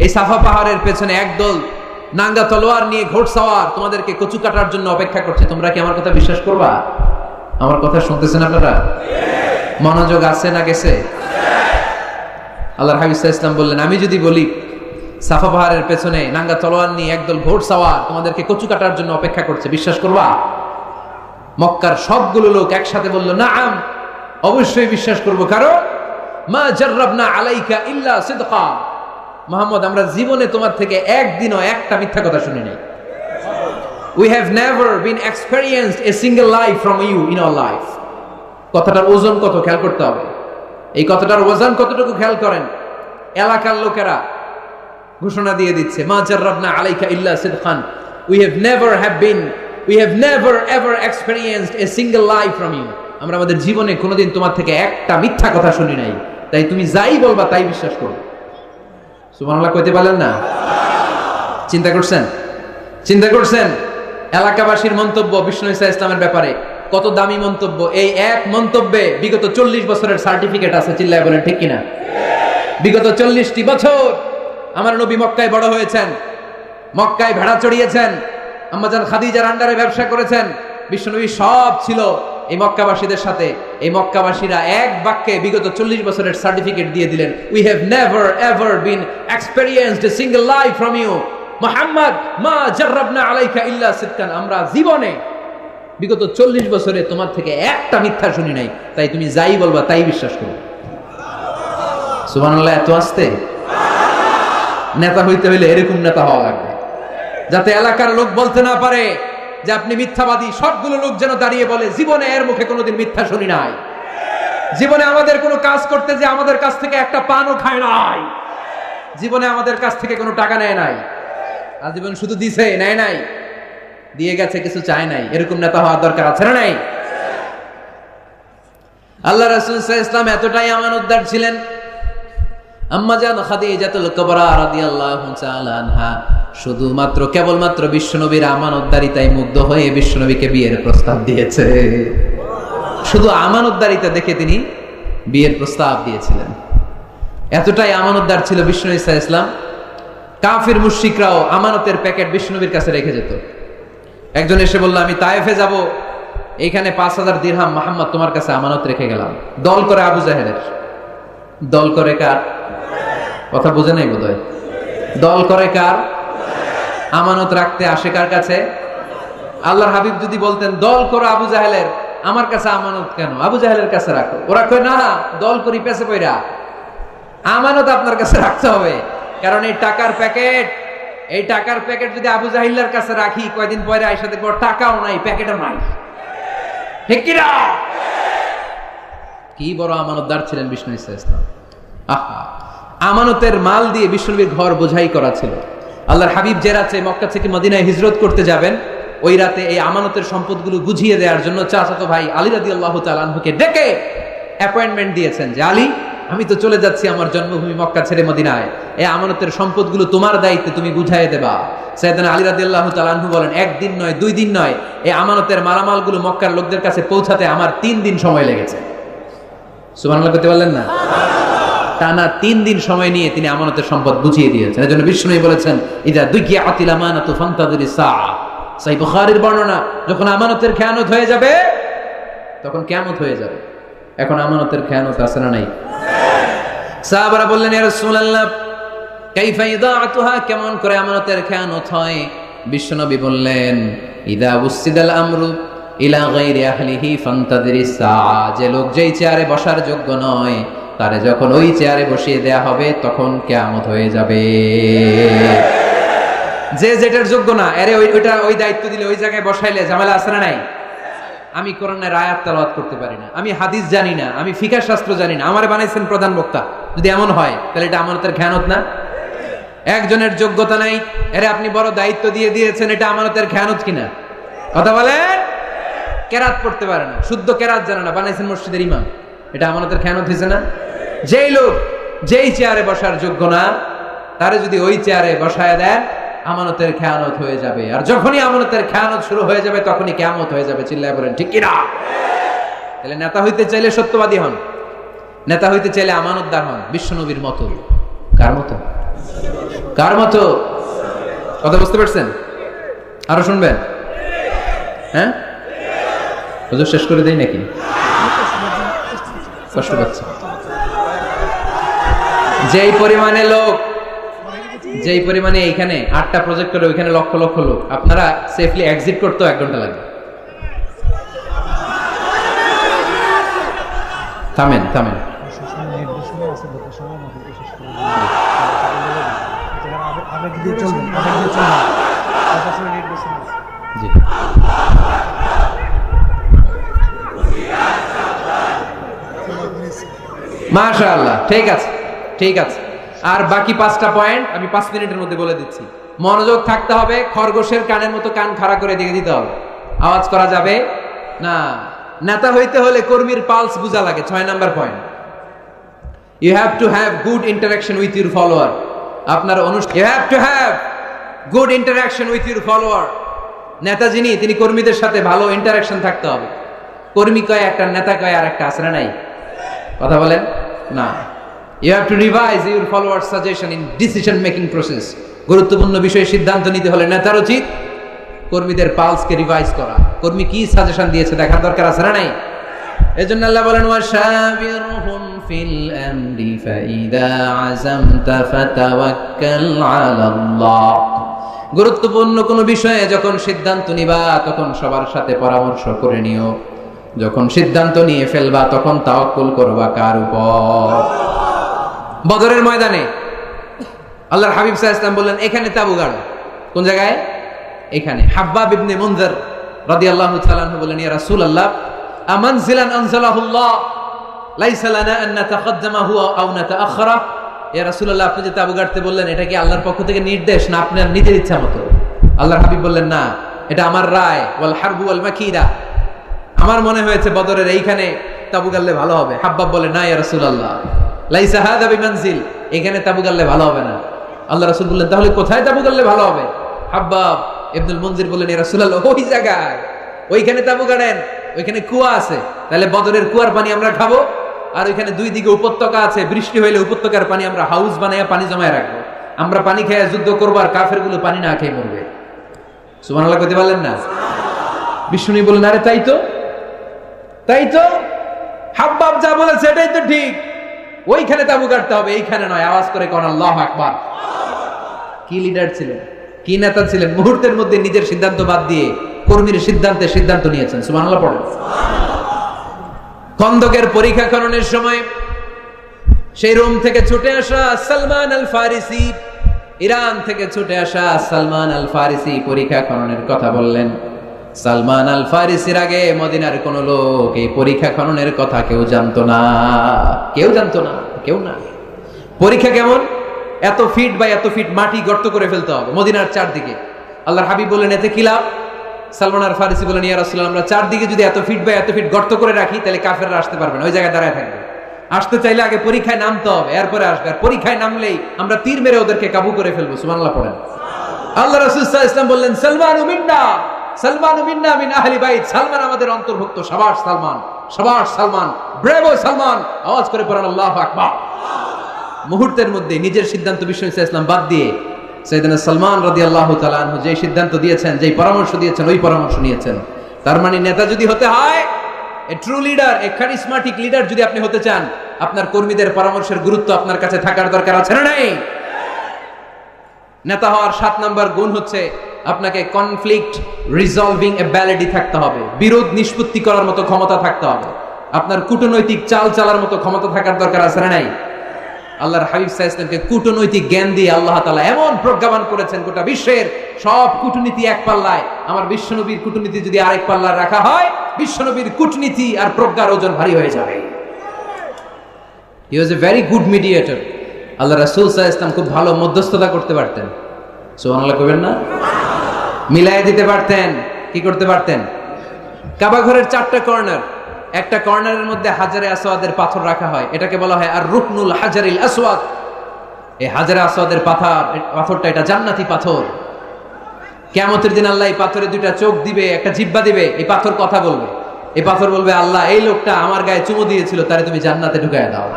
এই সাফা পাহাড়ের পেছনে একদল নাঙ্গা তলোয়ার নিয়ে ঘোড়সাওয়ার তোমাদেরকে কচু কাটার জন্য অপেক্ষা করছে, তোমরা কি আমার কথা বিশ্বাস করবা? আমার কথা শুনতেছেন আপনারা? মনোযোগ আছে না গেছে? আল্লাহর হাবিব সাল্লাল্লাহু আলাইহি ওয়াসাল্লাম বললেন, আমি যদি বলি সাফা পাহাড়ের পেছনে নাঙ্গা তলোয়ার নিয়ে একদল ঘোড়সাওয়ার তোমাদেরকে কচু কাটার জন্য অপেক্ষা করছে, বিশ্বাস করবা? মক্কার সবগুলো লোক একসাথে বলল, নাআম, অবশ্যই বিশ্বাস করব, কারণ মা জাররাবনা আলাইকা ইল্লা সিদকা, মুহাম্মদ আমরা জীবনে তোমার থেকে একদিনও একটা মিথ্যা কথা শুনি নাই। We have never been experienced a single lie from you in our life. কথাটার ওজন কত খেয়াল করতে হবে। এই কথাটার ওজন কতটুকু খেয়াল করেন। এলাকার লোকেরা ঘোষণা দিয়ে দিচ্ছে, মা জাররাবনা আলাইকা ইল্লা সিদকান, we have never ever experienced a single lie from you. আমরা আমাদের জীবনে কোনোদিন তোমার থেকে একটা মিথ্যা কথা শুনি নাই, তাই তুমি যাই বলবা তাই বিশ্বাস করো। সুবহানাল্লাহ কইতে পারলেন না? চিন্তা করছেন এলাকাবাসীর মন্তব্য বিষ্ণু ঈসা ইসলামের ব্যাপারে কত দামি মন্তব্য। এই এক মন্তব্যে বিগত 40 বছরের সার্টিফিকেট আছে, চিল্লায় বলেন ঠিক কিনা? বিগত 40টি বছর আমার নবী মক্কায় বড় হয়েছেন, মক্কায় ভেড়া চড়িয়েছেন, আম্মাজান খাদিজার আন্ডারে ব্যবসা করেছেন। বিশ্বনবী সব ছিল এই মক্কাবাসীদের সাথে। এই মক্কাবাসীরা এক বাক্যে বিগত 40 বছরের সার্টিফিকেট দিয়ে দিলেন, we have never ever been experienced a single lie from you Muhammad, মা জাররাবনা আলাইকা ইল্লা সিদকান, আমরা জীবনে বিগত 40 বছরে তোমার থেকে একটা মিথ্যা শুনি নাই, তাই তুমি যাই বলবা তাই বিশ্বাস করো। সুবহানাল্লাহ। এত আস্তে? নেতা হইতে হইলে এরকম নেতা হওয়া লাগবে, যাতে এলাকার লোক বলতে না পারে যে আপনি মিথ্যাবাদী। সবগুলো লোক যেন দাঁড়িয়ে বলে, জীবনে এর মুখে কোনোদিন মিথ্যা শুনি নাই, জীবনে আমাদের কোনো কাজ করতে যে আমাদের কাছ থেকে একটা পানও খায় নাই, জীবনে আমাদের কাছ থেকে কোনো টাকা নেয় নাই, আর জীবন শুধু দিছে, নেয় নাই, দিয়ে গেছে, কিছু চায় নাই। এরকম নেতা হওয়ার দরকার আছে না নাই? আল্লাহ রাসূল সাল্লাল্লাহু আলাইহি ওয়াসাল্লাম এতটাই আমানতদার ছিলেন, আম্মাজান খাদিজাতুল কুবরা রাদিয়াল্লাহু তাআলা আনহা শুধুমাত্র কেবলমাত্র বিশ্বনবীর আমানতদারিতায় মুগ্ধ হয়ে বিশ্বনবীকে বিয়ের প্রস্তাব দিয়েছে। শুধু আমানতদারিতা দেখে তিনি বিয়ের প্রস্তাব দিয়েছিলেন। এতটাই আমানতদার ছিল বিষ্ণু ঈসা ইসলাম। কাফির মুশরিকরাও আমানতের প্যাকেট বিষ্ণুনবীর কাছে রেখে যেত। একজন এসে বলল, আমি তায়েফে যাব, এইখানে 5000 দিরহাম মুহাম্মদ তোমার কাছে আমানত রেখে গেলাম। দল করে আবু জাহেলের। দল করে কার? কথা বুঝে নাই বোধহয়। দল করে কার? আমানত রাখতে আসে কার কাছে? আল্লাহর হাবিব যদি বলতেন দল করো আবু জাহেলের, আমার কাছে আমানত কেন, আবু জাহেলের কাছে রাখো। ওরা কয় না, দল করি পেছে পয়রা, আমানত আপনার কাছে রাখতে হবে। কারণ এই টাকার প্যাকেট যদি আবু জাহিল্লার কাছে রাখি, কয়দিন পরে আইসা দেখবো টাকাও নাই, প্যাকেটও নাই। ঠিক কিনা? কি বড় আমানতদার ছিলেন বিষ্ণু ইসলাম। আহা, আমানতের মাল দিয়ে বিষ্ণুবীর ঘর বোঝাই করা ছিল। আল্লাহর হাবিব যে রাতে মক্কা থেকে মদিনায় হিজরত করতে যাবেন, ওই রাতে এই আমানতের সম্পদগুলো বুঝিয়ে দেওয়ার জন্য চাচাতো ভাই আলী রাদিয়াল্লাহু তাআলা আনহুকে ডেকে অ্যাপয়েন্টমেন্ট দিয়েছেন যে আলী, আমি তো চলে যাচ্ছি আমার জন্মভূমি মক্কা ছেড়ে মদিনায়, এই আমানতের সম্পদগুলো তোমার দায়িত্বে, তুমি বুঝাইয়ে দেবা। সাইয়েদনা আলী রাদিয়াল্লাহু তাআলা আনহু বলেন, একদিন নয়, 2 দিন নয়, এই আমানতের মালামালগুলো মক্কার লোকদের কাছে পৌঁছাতে আমার 3 দিন সময় লেগেছে। সুবহানাল্লাহ করতে পারলেন না? টানা 3 দিন সময় নিয়ে তিনি আমানতের সম্পদ বুঝিয়ে দিয়েছেন। এজন্য বিষ্ণু বলেছেন, ইদা দুকিয়াতিল আমানাতু ফান্তাযিরি সাআ। সহিহ বুখারীর বর্ণনা, যখন আমানতের খেয়ানত হয়ে যাবে তখন কিয়ামত হয়ে যাবে। এখন আমানতের খেয়ানত আছে না নাই? সাহাবারা বললেন, ইয়া রাসূলুল্লাহ কাইফা ইদাআতুহা, কেমন করে আমানতের খেয়ানত হয়? বিশ্বনবী বললেন, ইদা উসিদাল আমরু ইলা গায়রি আহলিহি ফান্তাযিরি সাআ। যে লোক যেই চেয়ারে বসার যোগ্য নয়, তারে যখন ওই চেয়ারে বসিয়ে দেয়া হবে তখন কিয়ামত হয়ে যাবে। যে যেটার যোগ্য না, আরে ওই দায়িত্ব দিলে ওই জায়গায় বসাইলে ঝামেলা আছে না নাই? আমি কোরআনের আয়াত তেলাওয়াত করতে পারি না, আমি হাদিস জানি না, আমি ফিকহ শাস্ত্র জানি না, আমারে বানাইছেন প্রধান বক্তা, যদি এমন হয় তাহলে এটা আমানতের খেয়ানত না? একজনের যোগ্যতা নাই, আরে আপনি বড় দায়িত্ব দিয়ে দিয়েছেন, এটা আমানতের খেয়ানত কিনা? কথা বলেন। কেরাত পড়তে পারে না, শুদ্ধ কেরাত জানে না, বানাইছেন মসজিদের ইমাম, এটা আমানতের খেয়ানত হয়েছে না? যেই লোক যেই চেয়ারে বসার যোগ্য না, তারে যদি ওই চেয়ারে বসায় দেন, আমানতের খেয়ানত হয়ে যাবে। আর যখনই আমানতের খেয়ানত শুরু হয়ে যাবে তখনই কিয়ামত হয়ে যাবে। চিল্লায় বলেন ঠিক কিনা? তাহলে নেতা হইতে চাইলে সত্যবাদী হন, নেতা হইতে চাইলে আমানতদার হন, বিশ্বনবীর মতো। কার মতো? কার মতো? কথা বুঝতে পারছেন? আরো শুনবেন? হ্যাঁ, হুজুর শেষ করে দেই নাকি? কষ্ট পাচ্ছে। যেই পরিমাণে লোক, যেই পরিমাণে এইখানে 8টা প্রজেক্ট করে, ওইখানে লক্ষ লক্ষ লোক, আপনারা সেফলি এক্সিট করতেও 1 ঘন্টা লাগবে। থামেন থামেন। মাশাআল্লাহ, ঠিক আছে ঠিক আছে। আর বাকি 5টা পয়েন্ট আমি 5 মিনিটের মধ্যে বলে দিচ্ছি। মনোযোগ থাকতে হবে, খরগোশের কানের মতো কান খাড়া করে দিয়ে দিতে হবে, আওয়াজ করা যাবে না। নেতা হইতে হলে কর্মীর পালস বুঝা লাগে। 6 number point, you have to have good interaction with your follower. আপনার you have to have good interaction with your follower. নেতা যিনি, তিনি কর্মীদের সাথে ভালো ইন্টারাকশন থাকতে হবে। কর্মী কয় একটা, নেতা কয় আর একটা, আছে না নাই? কথা বলেন না। You have to revise your followers' suggestion in decision making process. গুরুত্বপূর্ণ বিষয়ে সিদ্ধান্ত নিতে হলে নেতার উচিত কর্মীদের পালসকে রিভাইজ করা। কর্মী কি সাজেশন দিয়েছে দেখার দরকার আছে না নাই? এজন্য আল্লাহ বলেন, ওয়াশাবিরহুম ফিল আমরি ফাইদা আযামতা ফাতাওয়াক্কাল আলাল্লাহ। গুরুত্বপূর্ণ কোন বিষয়ে যখন সিদ্ধান্ত নিবা তখন সবার সাথে পরামর্শ করে নিও। যখন সিদ্ধান্ত নিয়ে ফেলবা তখন তাওয়াক্কুল করবা কার উপর? বদরের ময়দানে আল্লাহর হাবিব সাল্লাল্লাহু আলাইহি ওয়াসাল্লাম বললেন, এখানে তাবু গাড়ো। কোন জায়গায়? এখানে। হাব্বাব ইবনে মুনযির রাদিয়াল্লাহু তাআলা আনহু বললেন, ইয়া রাসূলুল্লাহ আমানজিলান আনজালাহুল্লাহ লাইসা লানা আন নাতাকদ্দামাহু আও নাতাআখারা। ইয়া রাসূলুল্লাহ, আপনি যে তাবু গাড়তে বললেন, এটা কি আল্লাহর পক্ষ থেকে নির্দেশ না আপনার নিজের ইচ্ছা মতো? আল্লাহর হাবিব বললেন, না, এটা আমার রায়। ওয়াল হারবু ওয়াল মাকিরা, আমার মনে হয়েছে বদরের এইখানে তাবু গাড়লে ভালো হবে। হাব্বাব বলে, না ইয়া রাসূলুল্লাহ, লাইসা হাযা বিমানজিল, এখানে তাবু গাড়লে ভালো হবে না। আল্লাহ রাসূল বললেন, তাহলে কোথায় তাবু গাড়লে ভালো হবে? হাব্বাব ইবনুল মুনজির বললেন, ইয়া রাসূলুল্লাহ, ওই জায়গায়, ওইখানে তাবু গাড়েন, ওইখানে কুয়া আছে, তাহলে বদরের কুয়ার পানি আমরা খাবো। আর ওইখানে 2 দিকে উপত্যকা আছে, বৃষ্টি হইলে উপত্যকার পানি আমরা হাউস বানাইয়া পানি জমায় রাখবো, আমরা পানি খেয়ে যুদ্ধ করবো, আর কাফেরগুলো পানি না খেয়ে মরবে। সুবহানাল্লাহ কইতে পারলেন না? বিষ্ণু বললেন, আরে তাই তো, তাই তো, হাব্বাব যা বলেছে এটাই তো ঠিক, ওইখানে তাবু গাড়তে হবে, এইখানে নয়। আওয়াজ করে কোন আল্লাহু আকবার। কি লিডার ছিলেন, কি নেতা ছিলেন! মুহূর্তের মধ্যে নিজের সিদ্ধান্ত বাদ দিয়ে কর্মীর সিদ্ধান্তে সিদ্ধান্ত নিয়েছেন। সুবহানাল্লাহ পড়েন। খন্দকের পরীক্ষা করণের সময় সেই রোম থেকে ছুটে আসা সালমান আল ফারিসি, ইরান থেকে ছুটে আসা সালমান আল ফারিসি পরীক্ষা খননের কথা বললেন। সালমান আল ফারিসির আগে মদিনার কোন লোক এই পরীক্ষা খননের কথা কেউ জানতো না, কেউ জানতো না, কেউ না। পরীক্ষা কেমন? এত ফিট বা এত ফিট মাটি গর্ত করে ফেলতে হবে মদিনার চারদিকে। আল্লাহর হাবিব বললেন এতে কি লাভ? সালমান আল ফারিসি বললেন ইয়া রাসূলুল্লাহ, আমরা চারদিকে যদি এত ফিট বা এত ফিট গর্ত করে রাখি তাহলে কাফেররা আসতে পারবে না, ওই জায়গায় দাঁড়ায় থাকবে। আসতে চাইলে আগে পরীক্ষায় নামতে হবে, এরপরে আসবে। আর পরীক্ষায় নামলেই আমরা তীর মেরে ওদেরকে কাবু করে ফেলবো। সুবহানাল্লাহ পড়েন। আল্লাহ রাসূল সাল্লাল্লাহু আলাইহি ওয়াসাল্লাম বললেন সালমানু মিন্না, সালমানু মিন্না মিন আহলি বাইত, সালমান আমাদের অন্তর্ভুক্ত। সাবাশ সালমান, সাবাশ সালমান, ব্রেভো সালমান। আওয়াজ করে পড়েন আল্লাহু আকবার। মুহূর্তের মধ্যে নিজের সিদ্ধান্ত বিশ্বনবী সাল্লাল্লাহু আলাইহি ওয়াসাল্লাম বাদ দিয়ে সাইয়েদনা সালমান রাদিয়াল্লাহু তাআলা আনহু যে সিদ্ধান্ত দিয়েছেন, যেই পরামর্শ দিয়েছেন, ওই পরামর্শ নিয়েছেন। তার মানে নেতা যদি হতে হয়, a true leader, a charismatic leader যদি আপনি হতে চান, আপনার কর্মীদের পরামর্শের গুরুত্ব আপনার কাছে থাকার দরকার আছে না নাই? নেতা হওয়ার 7 নাম্বার গুণ হচ্ছে আপনাকে কনফ্লিক্ট রিজলভিং অ্যাবিলিটি থাকতে হবে, বিরোধ নিষ্পত্তি করার মতো ক্ষমতা থাকতে হবে, আপনার কূটনৈতিক চাল চালার মতো ক্ষমতা থাকার দরকার আছে না নাই? আল্লাহর হাবিব সাল্লাল্লাহু আলাইহি ওয়াসাল্লামকে কূটনৈতিক জ্ঞান দিয়ে আল্লাহ তাআলা এমন প্রজ্ঞাবান করেছেন, গোটা বিশ্বের সব কূটনীতি এক পাল্লায়, আমার বিশ্বনবীর কূটনীতি যদি আরেক পাল্লায় রাখা হয়, বিশ্বনবীর কূটনীতি আর প্রজ্ঞার ওজন ভারী হয়ে যাবে। হি ওয়াজ এ ভেরি গুড মিডিয়েটর। আল্লাহ রাসূল সাল্লাল্লাহু আলাইহি ওয়াসাল্লাম খুব ভালো মধ্যস্থতা করতে পারতেন। সুবহানাল্লাহ কইবেন না? মিলায়ে দিতে পারতেন। কি করতে পারতেন? কাবা ঘরের 4টা কর্নার, একটা কর্নারের মধ্যে হাজারে আসওয়াদের পাথর রাখা হয়, এটাকে বলা হয় আর রুকনুল হাজারিল আসওয়াদ। এই হাজারে আসওয়াদের পাথরটা এটা জান্নাতি পাথর। কিয়ামতের দিন আল্লাহ এই পাথরে 2টা চোখ দিবে, একটা জিহ্বা দিবে, এই পাথর কথা বলবে। এই পাথর বলবে, আল্লাহ এই লোকটা আমার গায়ে চুমু দিয়েছিল, তারে তুমি জান্নাতে ঢুকায় দাও।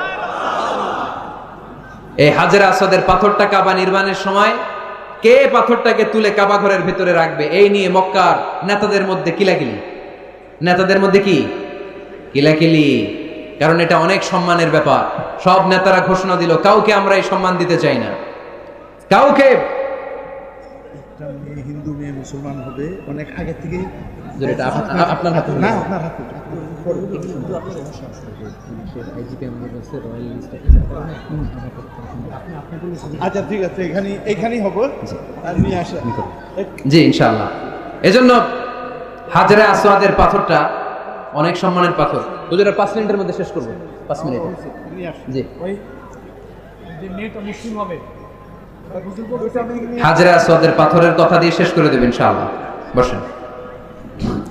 এই হাজারে আসওয়াদের পাথরটা কাবা নির্মাণের সময় কে পাথরটাকে তুলে কাবা ঘরের ভিতরে রাখবে, এই নিয়ে মক্কার নেতাদের মধ্যে কিলাকিলি। নেতাদের মধ্যে কি কিলাকিলি, কারণ এটা অনেক সম্মানের ব্যাপার। সব নেতারা ঘোষণা দিল, কাউকে আমরা এই সম্মান দিতে চাই না, কাউকে। হিন্দু মেয়ে মুসলমান হবে অনেক আগে থেকে। আপনার হাতে না, আপনার হাতে। আচ্ছা ঠিক আছে, এখানেই হবো। জি ইনশাআল্লাহ। এজন্য হাজারে আসওয়াদের পাথরটা অনেক সম্মানের পাথর। হুজুরা 5 মিনিটের মধ্যে শেষ করব। 5 মিনিট। জি। হাজারে আসওয়াদের পাথরের কথা দিয়ে শেষ করে দেব ইনশাআল্লাহ। বসেন।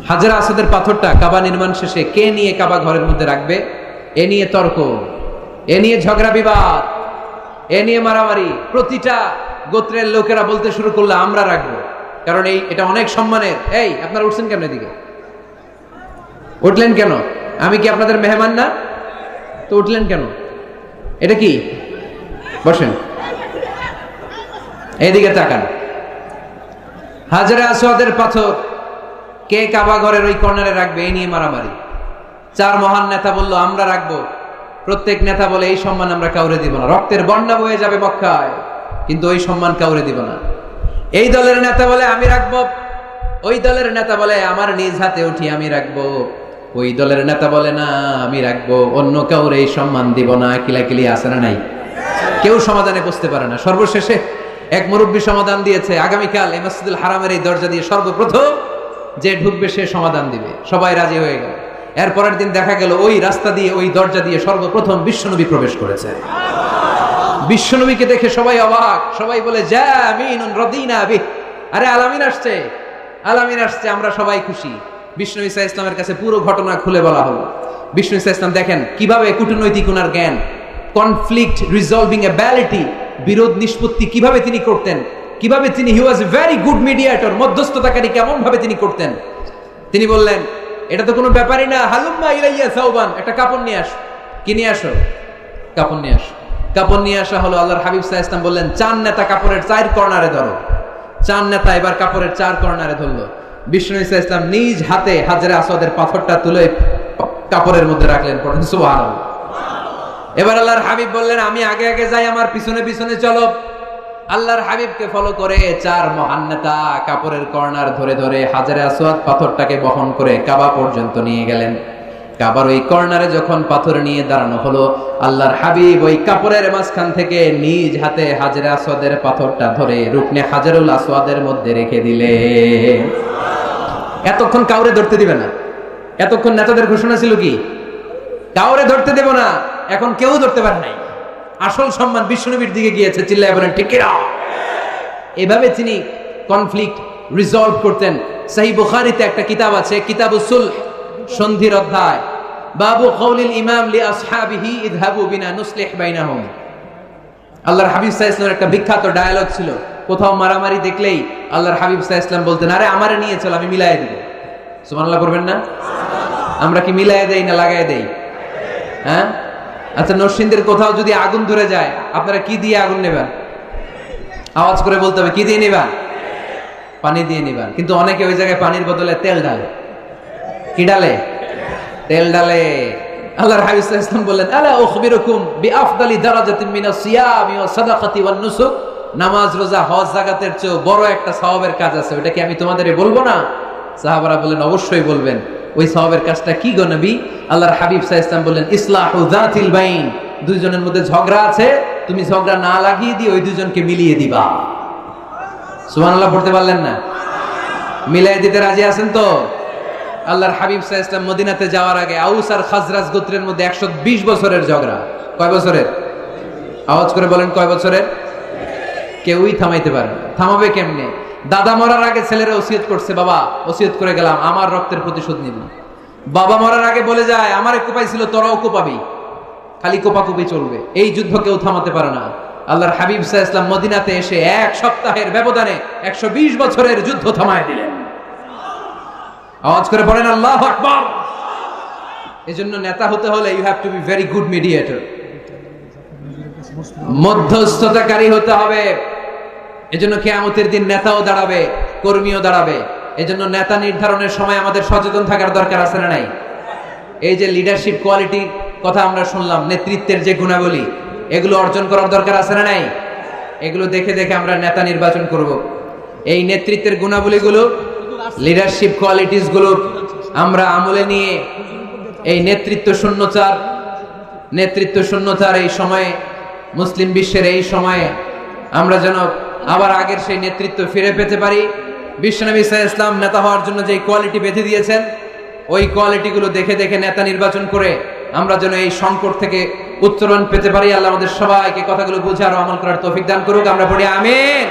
হাজারে আসওয়াদের পাথরটা কাবা নির্মাণ শেষে কে নিয়ে কাবা ঘরের মধ্যে রাখবে, এ নিয়ে তর্ক, এ নিয়ে ঝগড়া বিবাদ, এ নিয়ে মারামারি। প্রতিটা গোত্রের লোকেরা বলতে শুরু করলো আমরা রাখবো, কারণ এটা অনেক সম্মানের। এই আপনারা উঠছেন কেন এদিকে? উঠলেন কেন? আমি কি আপনাদের মেহমান না? তো উঠলেন কেন? এটা কি? বসেন, এদিকে তাকান। হাজারে আসওয়াদের পাথর কে কাবা ঘরের ওই কর্নারে রাখবে, এই নিয়ে মারামারি। 4 মহান নেতা বলল আমরা রাখবো। প্রত্যেক নেতা বলে এই সম্মান আমরা কাউরে দিব না, রক্তের বন্যা বয়ে যাবে মক্কায়, কিন্তু ওই সম্মান কাউরে দিব না। এই দলের নেতা বলে আমি রাখবো, ওই দলের নেতা বলে আমার নিজ হাতে উঠি আমি রাখবো, ওই দলের নেতা বলে না আমি রাখবো, অন্য কাউরে এই সম্মান দিব না। কিলাকিলি আছে না নাই? কেউ সমাধানে বসতে পারে না। সর্বশেষে এক মুরব্বী সমাধান দিয়েছে, আগামীকাল এই মসজিদুল হারামের এই দরজা দিয়ে সর্বপ্রথম যে ঢুকবে সে সমাধান দিবে। সবাই রাজি হয়ে গেল। এরপরের দিন দেখা গেল ওই রাস্তা দিয়ে, ওই দরজা দিয়ে সর্বপ্রথম বিশ্বনবী প্রবেশ করেছে। বিশ্বনবীকে দেখে সবাই অবাক, সবাই বলে জামিনুন রাদিনা বিহি, আরে আলামিন আসছে, আলামিন আসছে, আমরা সবাই খুশি। বিশ্বনবী সাল্লাল্লাহু আলাইহি ওয়াসাল্লামের কাছে পুরো ঘটনা খুলে বলা হলো। বিশ্বনবী সাল্লাল্লাহু আলাইহি ওয়াসাল্লাম দেখেন কিভাবে কূটনৈতিক ওনার জ্ঞান, কনফ্লিক্ট রিজলভিং অ্যাবিলিটি, বিরোধ নিষ্পত্তি কিভাবে তিনি করতেন, কিভাবে তিনি হি ওয়াজ এ ভেরি গুড মিডিয়েটর, মধ্যস্থতাকারী কেমন ভাবে তিনি করতেন। তিনি বললেন এটা তো কোনো ব্যাপারই না, হালুম্মা ইলাইয়া সাওবান, একটা কাপড় নিয়ে আসো। কি নিয়ে আসো? কাপড় নিয়ে আসো। কাপড় নিয়ে আসা হলো। আল্লাহর হাবিব সাল্লাল্লাহু আলাইহি ওয়াসাল্লাম বললেন 4 নেতা কাপড়ের 4 কর্নারে ধরো। 4 নেতা এবার কাপড়ের 4 কর্নারে ধরলো। বিশ্বনবী সাল্লাল্লাহু আলাইহি ওয়াসাল্লাম নিজ হাতে হাজারে আসওয়াদের পাথরটা তুলে কাপড়ের মধ্যে রাখলেন। পড়েন সুবহানাল্লাহ। এবার আল্লাহর হাবিব বললেন আমি আগে আগে যাই, আমার পিছনে পিছনে চলো। আল্লাহর হাবিবকে ফলো করে 4 মহান নেতা কাপড়ের কর্নার ধরে ধরে হাজারে আসওয়াদ পাথরটাকে বহন করে কাবা পর্যন্ত নিয়ে গেলেন। কাবার ওই কর্নারে যখন পাথর নিয়ে দাঁড়ানো হলো, আল্লাহর হাবিব ওই কাপড়ের মাঝখান থেকে নিজ হাতে হাজরে আসওয়াদের পাথরটা ধরে রুকনে হাজারুল আসওয়াদের মধ্যে রেখে দিলে। এতক্ষণ কাউরে ধরতে দিবে না। এতক্ষণ নেতাদের ঘোষণা ছিল কি, কাউরে ধরতে দেব না। এখন কেউ ধরতে পারে নাই। আসল সম্মান বিশ্বনবীর দিকে গিয়েছে। চিল্লায় বলেন ঠিক কিনা? এভাবে তিনি কনফ্লিক্ট রিজলভ করতেন। সহিহ বুখারীতে একটা কিতাব আছে, কিতাবুস সুলহ, সন্ধির অধ্যায়। বাবু কওলিল ইমাম লি আসহাবিহি ইযহাবু বিনা নুসলিহ বাইনাহুম। আল্লাহর হাবিব সাল্লাল্লাহু আলাইহি ওয়াসাল্লামের একটা বিখ্যাত ডায়ালগ ছিল। কোথাও মারামারি দেখলেই আল্লাহর হাবিব সাল্লাল্লাহু আলাইহি ওয়াসাল্লাম বলতেন, আরে আমারে নিয়ে চল, আমি মিলায়ে দেব। সুবহানাল্লাহ পড়বেন না? আমরা কি মিলায়ে দেই না লাগায়ে দেই? হ্যাঁ? আচ্ছা, নরসিংদীর কোথাও যদি আগুন ধরে যায়, আপনারা কি দিয়ে আগুন নেবেন? আওয়াজ করে বলতে হবে, কি দিয়ে নেবেন? পানি দিয়ে নেবেন। কিন্তু অনেকে ওই জায়গায় পানির বদলে তেল ডালে। কি ডালে? তেল ডালে। আল্লাহর হাবিব সাল্লাল্লাহু আলাইহি ওয়াসাল্লাম বললেন, আলা উখবিরুকুম বিআফদালি দারাজাতিন মিনাস সিয়ামি ওয়াস সাদাকাতি ওয়ান নুসুক। নামাজ, রোজা, হজ, যাকাতের চেয়ে বড় একটা সওয়াবের কাজ আছে, ওটা কি আমি তোমাদের বলবো না? সাহাবারা বললেন, অবশ্যই বলবেন। ওই সওয়াবের কাজটা কি গো নবী? আল্লাহর হাবিব সাল্লাল্লাহু আলাইহি ওয়াসাল্লাম বললেন, ইসলাহু যাতিল বাইন। দুইজনের মধ্যে ঝগড়া আছে, তুমি ঝগড়া না লাগিয়ে দিয়ে ওই দুইজনকে মিলিয়ে দিবা। সুবহানাল্লাহ পড়তে পারলেন না? মিলিয়ে দিতে রাজি আছেন তো? আল্লাহর হাবিব সাল্লাল্লাহু আলাইহি ওয়াসাল্লাম মদিনাতে যাওয়ার আগে আউস আর খাজরাজ গোত্রের মধ্যে 120 বছরের ঝগড়া। কয় বছরের? আওয়াজ করে বলেন, কয় বছরের? কেউই থামাইতে পারে না। থামাবে কেমনে? দাদা মরার আগে ছেলেরা ওসিয়ত করছে, বাবা ওসিয়ত করে গেলাম আমার রক্তের প্রতিশোধ নিব। বাবা মরার আগে বলে যায়, আমারে কোপাইছিল তোরাও কোপাবি। খালি কোপাকুপি চলবে। এই যুদ্ধ কেউ থামাতে পারে না। আল্লাহর হাবিব সাল্লাল্লাহু আলাইহি ওয়াসাল্লাম মদিনাতে এসে 1 সপ্তাহের ব্যবধানে 120 বছরের যুদ্ধ থামায় দিলেন। আওয়াজ করে বলেন আল্লাহু আকবার। এজন্য নেতা হতে হলে you have to be very good mediator. মধ্যস্থতাকারী হতে হবে। এজন্য কিয়ামতের দিন নেতাও দাঁড়াবে, কর্মীও দাঁড়াবে। এজন্য নেতা নির্ধারণের সময় আমাদের সচেতন থাকার দরকার আছে না নাই? এই যে লিডারশিপ কোয়ালিটির কথা আমরা শুনলাম, নেতৃত্বের যে গুণাবলী, এগুলো অর্জন করার দরকার আছে না নাই? এগুলো দেখে দেখে আমরা নেতা নির্বাচন করব। এই নেতৃত্বের গুণাবলীগুলো, লিডারশিপ কোয়ালিটিস গুলো আমরা আমলে নিয়ে এই নেতৃত্ব শূন্যতার এই সময়ে, মুসলিম বিশ্বের এই সময়ে আমরা যেন আবার আগের সেই নেতৃত্ব ফিরে পেতে পারি। বিশ্বনবী সাল্লাল্লাহু আলাইহি ওয়াসাল্লাম নেতা হওয়ার জন্য যে কোয়ালিটি বেঁধে দিয়েছেন, ওই কোয়ালিটিগুলো দেখে দেখে নেতা নির্বাচন করে আমরা যেন এই সংকট থেকে উত্তরণ পেতে পারি। আল্লাহ আমাদের সবাইকে কথাগুলো বুঝে আরো আমল করার তৌফিক দান করুক। আমরা পড়ি আমিন।